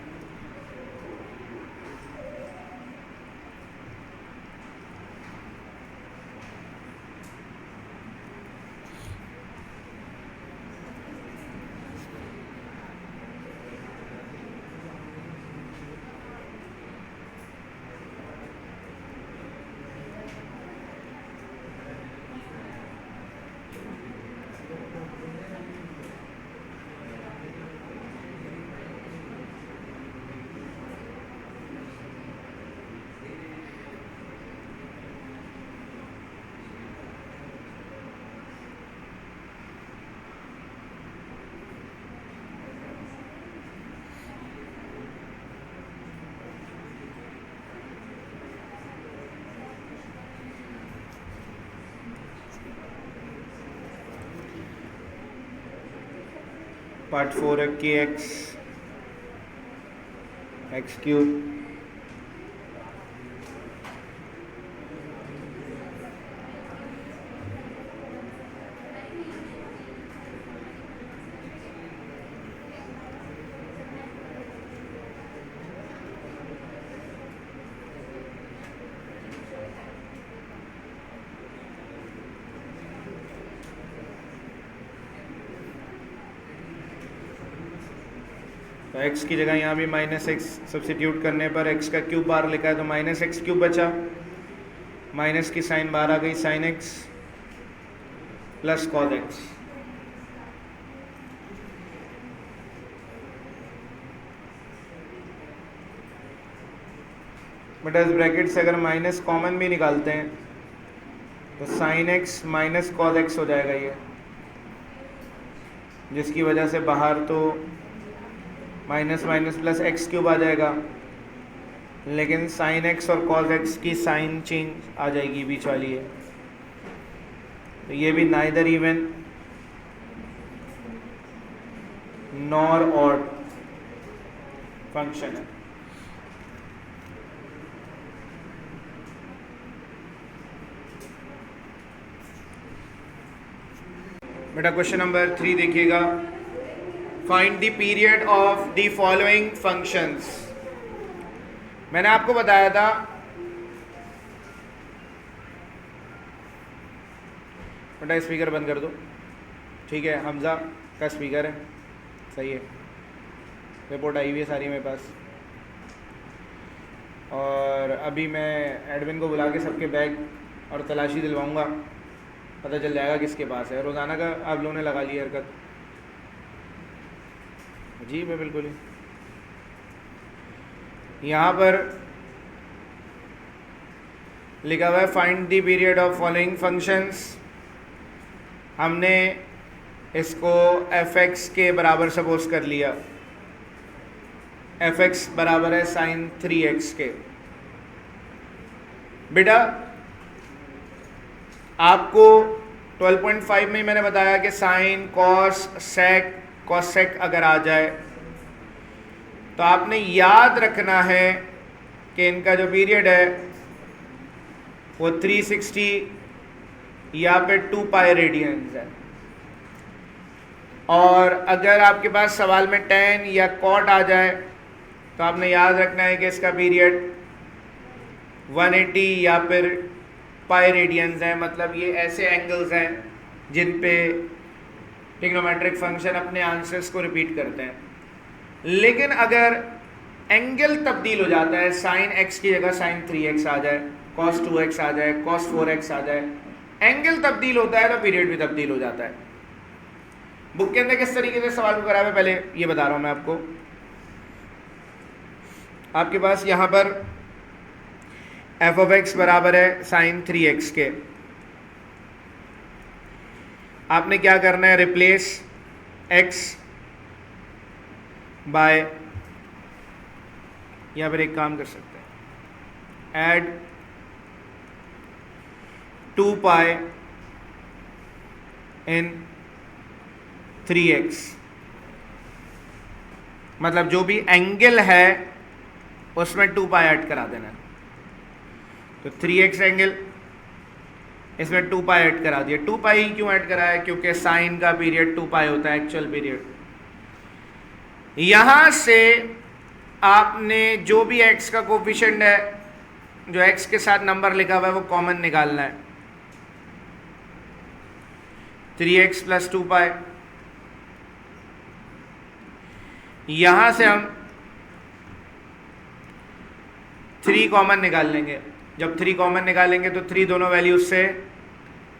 A: पार्ट 4 है के एक्स क्यूब तो x की जगह यहाँ भी माइनस एक्स सब्सिट्यूट करने पर x का क्यूब बाहर लिखा है तो माइनस एक्स क्यूब बचा, माइनस की साइन बाहर आ गई, sine X plus cos X. But इस ब्रैकेट से अगर माइनस कॉमन भी निकालते हैं तो sine X minus cos X हो जाएगा ये, जिसकी वजह से बाहर तो minus minus plus X cube आ जाएगा, लेकिन साइन एक्स और कॉस एक्स की साइन चेंज आ जाएगी बीच वाली है, तो ये भी neither even nor odd function है। बेटा क्वेश्चन नंबर 3 देखिएगा, find the period of the following functions. मैंने आपको बताया था बेटा स्पीकर बंद कर दो, ठीक है, हमजा का स्पीकर है, सही है, रिपोर्ट आई हुई है सारी मेरे पास। और अभी मैं एडमिन को बुला के सबके बैग और तलाशी दिलवाऊंगा, पता चल जाएगा किसके पास है। रोज़ाना का आप लोगों ने लगा ली हरकत, जी मैं बिल्कुल ही। यहाँ पर लिखा हुआ है find the period of following functions. हमने इसको एफ एक्स के बराबर सपोज कर लिया, एफ एक्स बराबर है साइन 3x के। बेटा आपको 12.5 में मैंने बताया कि साइन कॉस सेक कॉसेक अगर आ जाए तो आपने याद रखना है कि इनका जो पीरियड है वो 360 या फिर 2 पाई रेडियंस है। और अगर आपके पास सवाल में tan या cot आ जाए तो आपने याद रखना है कि इसका पीरियड 180 या फिर पाई रेडियंस है। मतलब ये ऐसे एंगल्स हैं जिन पे ट्रिग्नोमेट्रिक फंक्शन अपने आंसर्स को रिपीट करते हैं। लेकिन अगर एंगल तब्दील हो जाता है, साइन x की जगह साइन 3x आ जाए, cos 2x आ जाए, cos 4x आ जाए, एंगल तब्दील होता है तो पीरियड भी तब्दील हो जाता है। बुक के अंदर किस तरीके से सवाल को करा है पहले ये बता रहा हूं मैं आपको। आपके पास यहां पर एफ ऑफ एक्स बराबर है साइन 3x के। आपने क्या करना है, रिप्लेस x बाय, यहां पर एक काम कर सकते हैं, ऐड 2 पाई इन 3x, मतलब जो भी एंगल है उसमें 2 पाई ऐड करा देना है। तो 3x एंगल, इसमें 2 पाई ऐड करा दिया। 2 पाई क्यों ऐड करा है, क्योंकि साइन का पीरियड 2 पाई होता है, एक्चुअल पीरियड। यहां से आपने जो भी x का कोफिशिएंट है, जो x के साथ नंबर लिखा हुआ है, वो कॉमन निकालना है। 3x प्लस 2 पाई, यहां से हम 3 कॉमन निकाल लेंगे। जब 3 कॉमन निकालेंगे तो 3 दोनों वैल्यूज से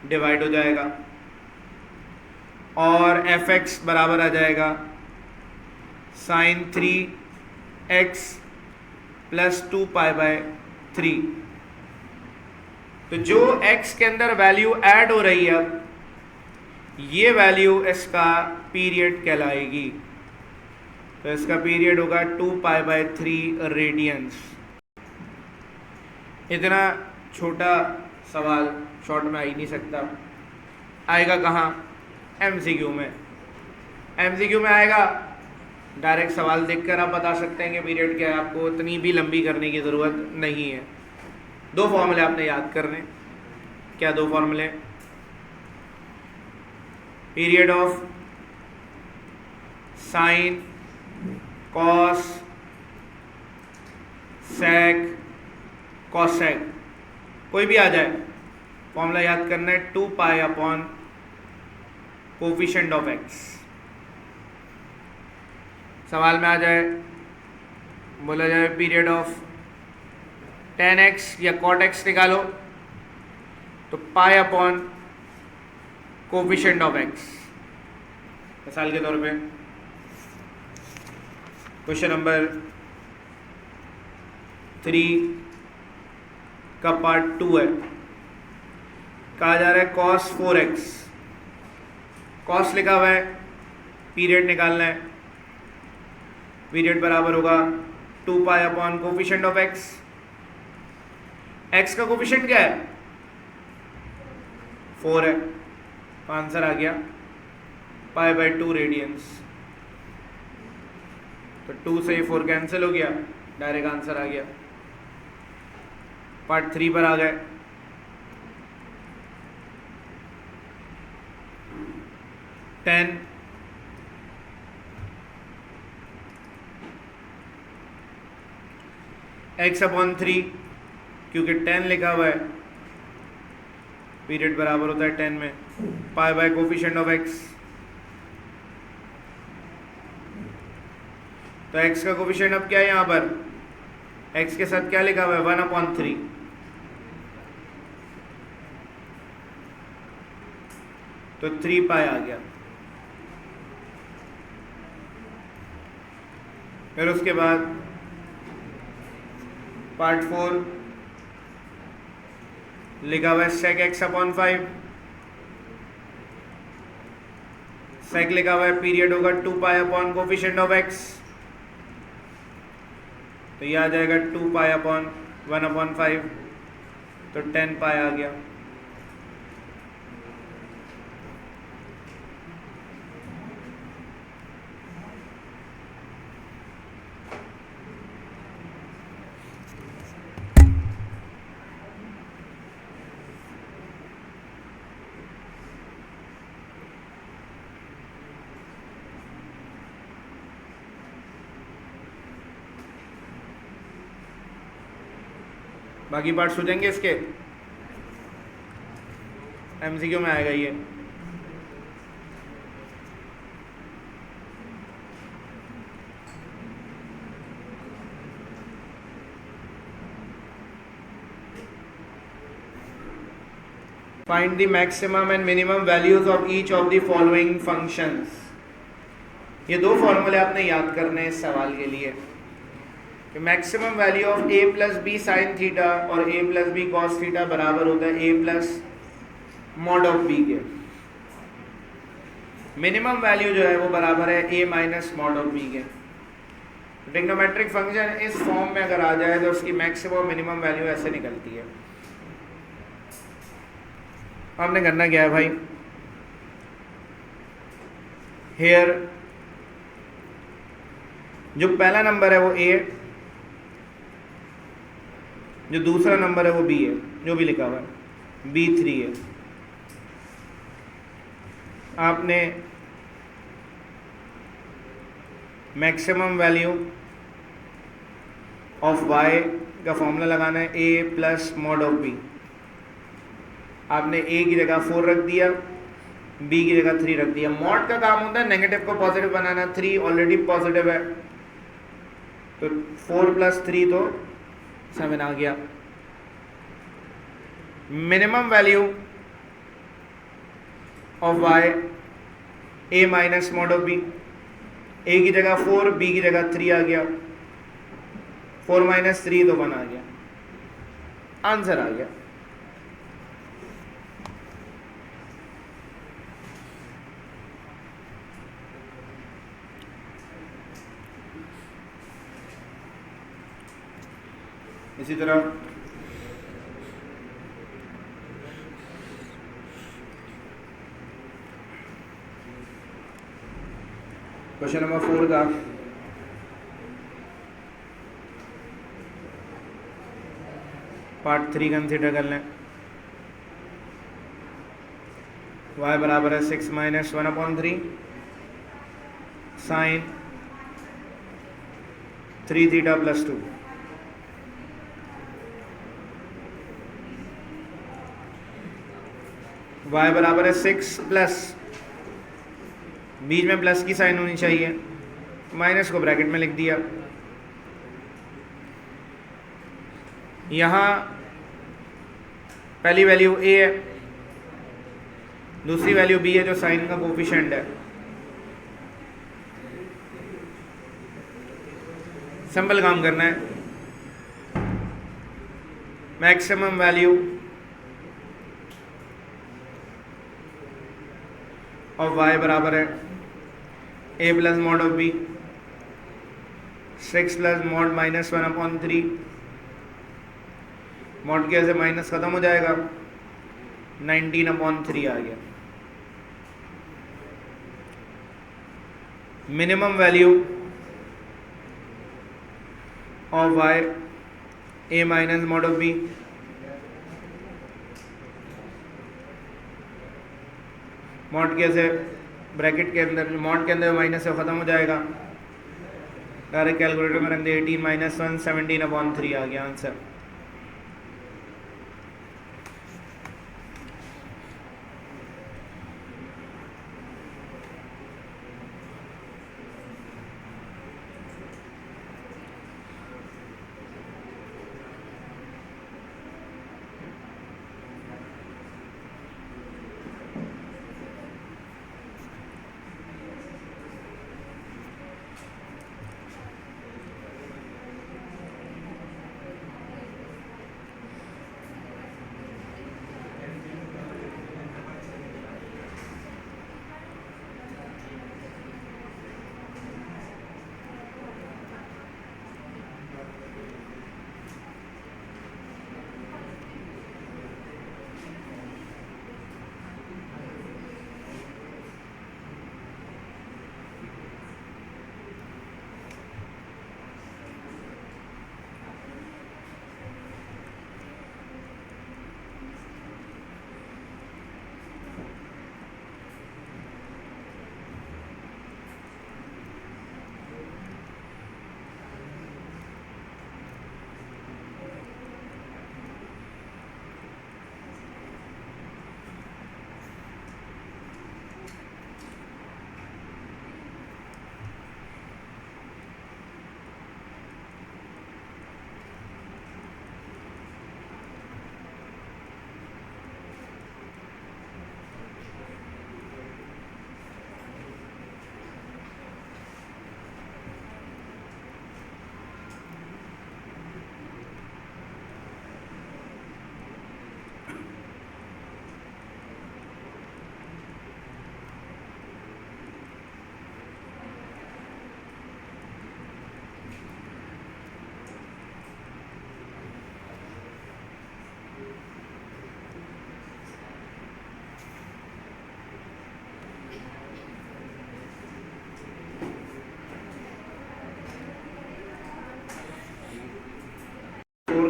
A: डिवाइड हो जाएगा और fx बराबर आ जाएगा sign 3x plus 2 pi by 3। तो जो x के अंदर वैल्यू ऐड हो रही है, अब ये वैल्यू इसका पीरियड कहलाएगी। तो इसका पीरियड होगा 2 पाई बाय 3 रेडियंस। इतना छोटा सवाल शॉर्ट में आ ही नहीं सकता। आएगा कहाँ, एमसीक्यू में। एमसीक्यू में आएगा, डायरेक्ट सवाल देखकर आप बता सकते हैं कि पीरियड क्या है। आपको इतनी भी लंबी करने की ज़रूरत नहीं है। 2 फॉर्मूले आपने याद करने। क्या 2 फॉर्मूले, period of sine cos sec cosec, कोई भी आ जाए, फॉर्मूला याद करना है 2 pi upon coefficient of x। सवाल में आ जाए, बोला जाए पीरियड ऑफ tan x या cot x निकालो, तो pi upon coefficient of x। मिसाल के तौर पे क्वेश्चन नंबर 3 का पार्ट 2 है। कहा जा रहा है cos 4x, cos लिखा हुआ है, पीरियड निकालना है। पीरियड बराबर होगा 2 pi upon coefficient of x। x का कोफिशिएंट क्या है, 4 है, तो आंसर आ गया पाई बाय 2 रेडियंस। तो 2 से 4 कैंसिल हो गया, डायरेक्ट आंसर आ गया। पार्ट 3 पर आ गए। टेन एक्स अपॉन 3, क्योंकि 10 लिखा हुआ है, पीरियड बराबर होता है 10 में pi by coefficient of x। तो x का कोफिशिएंट अब क्या है, यहाँ पर x के साथ क्या लिखा हुआ है, 1/3। तो 3 पाई आ गया। फिर उसके बाद पार्ट 4 लिखा हुआ है सेक एक्स अपॉन 5। सेक लिखा हुआ है, पीरियड होगा 2 pi upon coefficient of x। तो ये आ जाएगा 2 पाई अपॉन 1/5, तो 10 पाई आ गया। बाकी पार्ट सूझेंगे इसके, एमसीक्यू में आएगा ये। Find the maximum and minimum values of each of the following functions. ये दो फॉर्मूले आपने याद करने हैं इस सवाल के लिए कि maximum value of a plus B sine theta और a plus B cos theta बराबर होता है a plus mod of b के। मिनिमम वैल्यू जो है वो बराबर है a minus mod of b के। ट्रिग्नोमेट्रिक फंक्शन इस फॉर्म में अगर आ जाए तो उसकी मैक्सिमम मिनिमम वैल्यू ऐसे निकलती है। हमने करना क्या है भाई, हेयर जो पहला नंबर है वो a, जो दूसरा नंबर है वो b है, जो भी लिखा हुआ है b3 है। आपने मैक्सिमम वैल्यू ऑफ y का फॉर्मूला लगाना है a plus mod of b। आपने a की जगह 4 रख दिया, b की जगह 3 रख दिया। मॉड का काम होता है नेगेटिव को पॉजिटिव बनाना, 3 ऑलरेडी पॉजिटिव है तो 4 प्लस 3 तो 7 आ गया। Minimum value of y a minus mod of b, a की जगह 4 b की जगह 3 आ गया, 4 माइनस 3 तो 1 आ गया, आंसर आ गया। इसी तरह क्वेश्चन नंबर 4 का पार्ट 3 कंसिडर कर लें। y बराबर है 6 माइनस 1/3 साइन 3 थीटा प्लस 2। y बराबर है 6 प्लस, बीच में प्लस की साइन होनी चाहिए, माइनस को ब्रैकेट में लिख दिया। यहाँ पहली वैल्यू a है, दूसरी वैल्यू b है जो साइन का कोफिशिएंट है। सिंपल काम करना है। मैक्सिमम वैल्यू ऑफ y बराबर है a plus mod of b, 6 plus mod minus 1/3, mod के ऐसे माइनस खत्म हो जाएगा, 19/3 आ गया। Minimum value of y a minus mod of b, mod के ऐसे ब्रैकेट के अंदर, मॉड के अंदर माइनस से ख़त्म हो जाएगा, डायरेक्ट कैलकुलेटर में रख दे 18 माइनस 1 17/3 आ गया आंसर।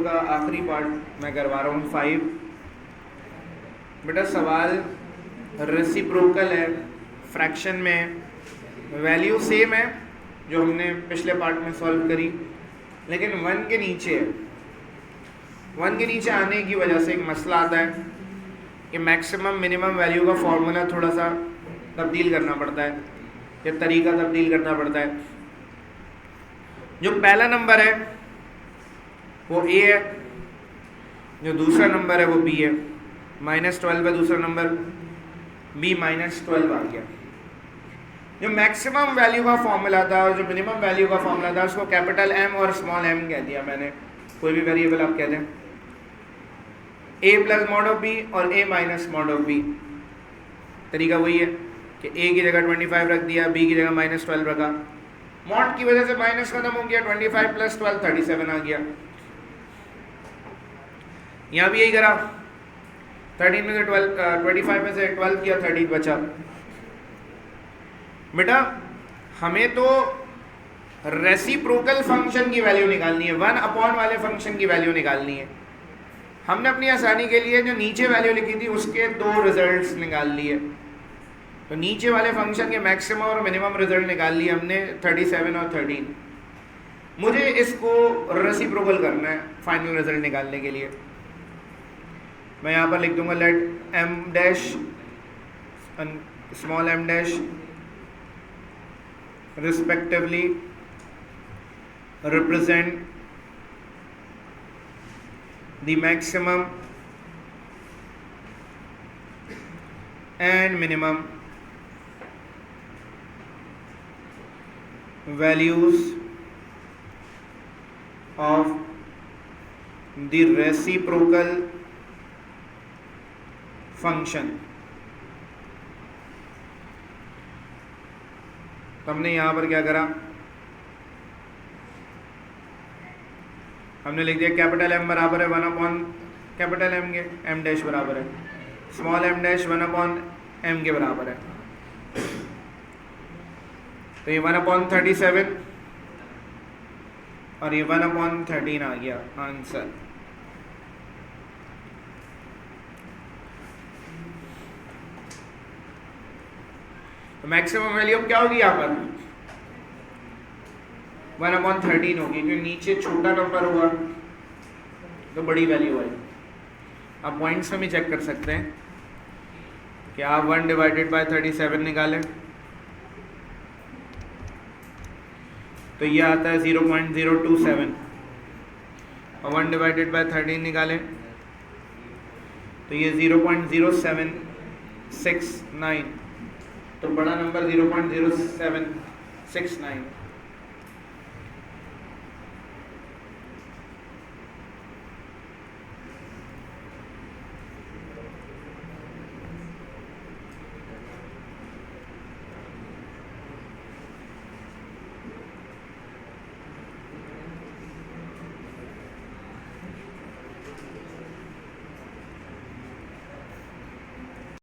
A: 4 का आखिरी पार्ट मैं करवा रहा हूँ 5। बेटा सवाल रेसिप्रोकल है, फ्रैक्शन में वैल्यू सेम है जो हमने पिछले पार्ट में सॉल्व करी, लेकिन 1 के नीचे है। 1 के नीचे आने की वजह से एक मसला आता है कि मैक्सिमम मिनिमम वैल्यू का फॉर्मूला थोड़ा सा तब्दील करना पड़ता है या तरीका तब्दील करना पड़ता है। जो पहला नंबर है वो ए है, जो दूसरा नंबर है वो बी है। -12 है दूसरा नंबर, बी -12 आ गया। जो मैक्सिमम वैल्यू का फॉर्मूला था और जो मिनिमम वैल्यू का फॉर्मूला था उसको कैपिटल एम और स्मॉल एम कह दिया मैंने, कोई भी वेरिएबल आप कह दें। ए प्लस मॉड ऑफ बी और ए माइनस मॉड ऑफ बी, तरीका वही है कि ए की जगह 25 रख दिया, बी की जगह -12 रखा। मॉड की वजह से माइनस खत्म हो गया, 25 + 12 37 आ गया। यहाँ भी यही करा, 13 में से 25 में से 12 किया, 13 बचा। बेटा हमें तो रेसिप्रोकल फंक्शन की वैल्यू निकालनी है, 1 वाले फंक्शन की वैल्यू निकालनी है। हमने अपनी आसानी के लिए जो नीचे वैल्यू लिखी थी उसके 2 रिजल्ट्स निकाल लिए। तो नीचे वाले फंक्शन के मैक्सिमम और मिनिमम रिजल्ट निकाल लिए हमने, 37 और 13। मुझे इसको रेसिप्रोकल करना है फाइनल रिजल्ट निकालने के लिए। मैं यहाँ पर लिख दूंगा let m dash small m dash respectively represent the maximum and minimum values of the reciprocal function। तो हमने यहाँ पर क्या करा, हमने लिख दिया कैपिटल M बराबर है 1 कैपिटल M के, M डैश बराबर है स्मॉल m डैश 1/m के बराबर है। तो ये 1/37 और ये 1/13 आ गया आंसर। तो मैक्सिमम वैल्यू अब क्या होगी यहाँ पर 1/13 होगी, क्योंकि नीचे छोटा नंबर हुआ तो बड़ी वैल्यू आई। आप पॉइंट्स में भी चेक कर सकते हैं कि आप 1/37 निकालें तो ये आता है 0.027 और 1/13 निकालें तो ये 0.0769, तो बड़ा नंबर 0.0769।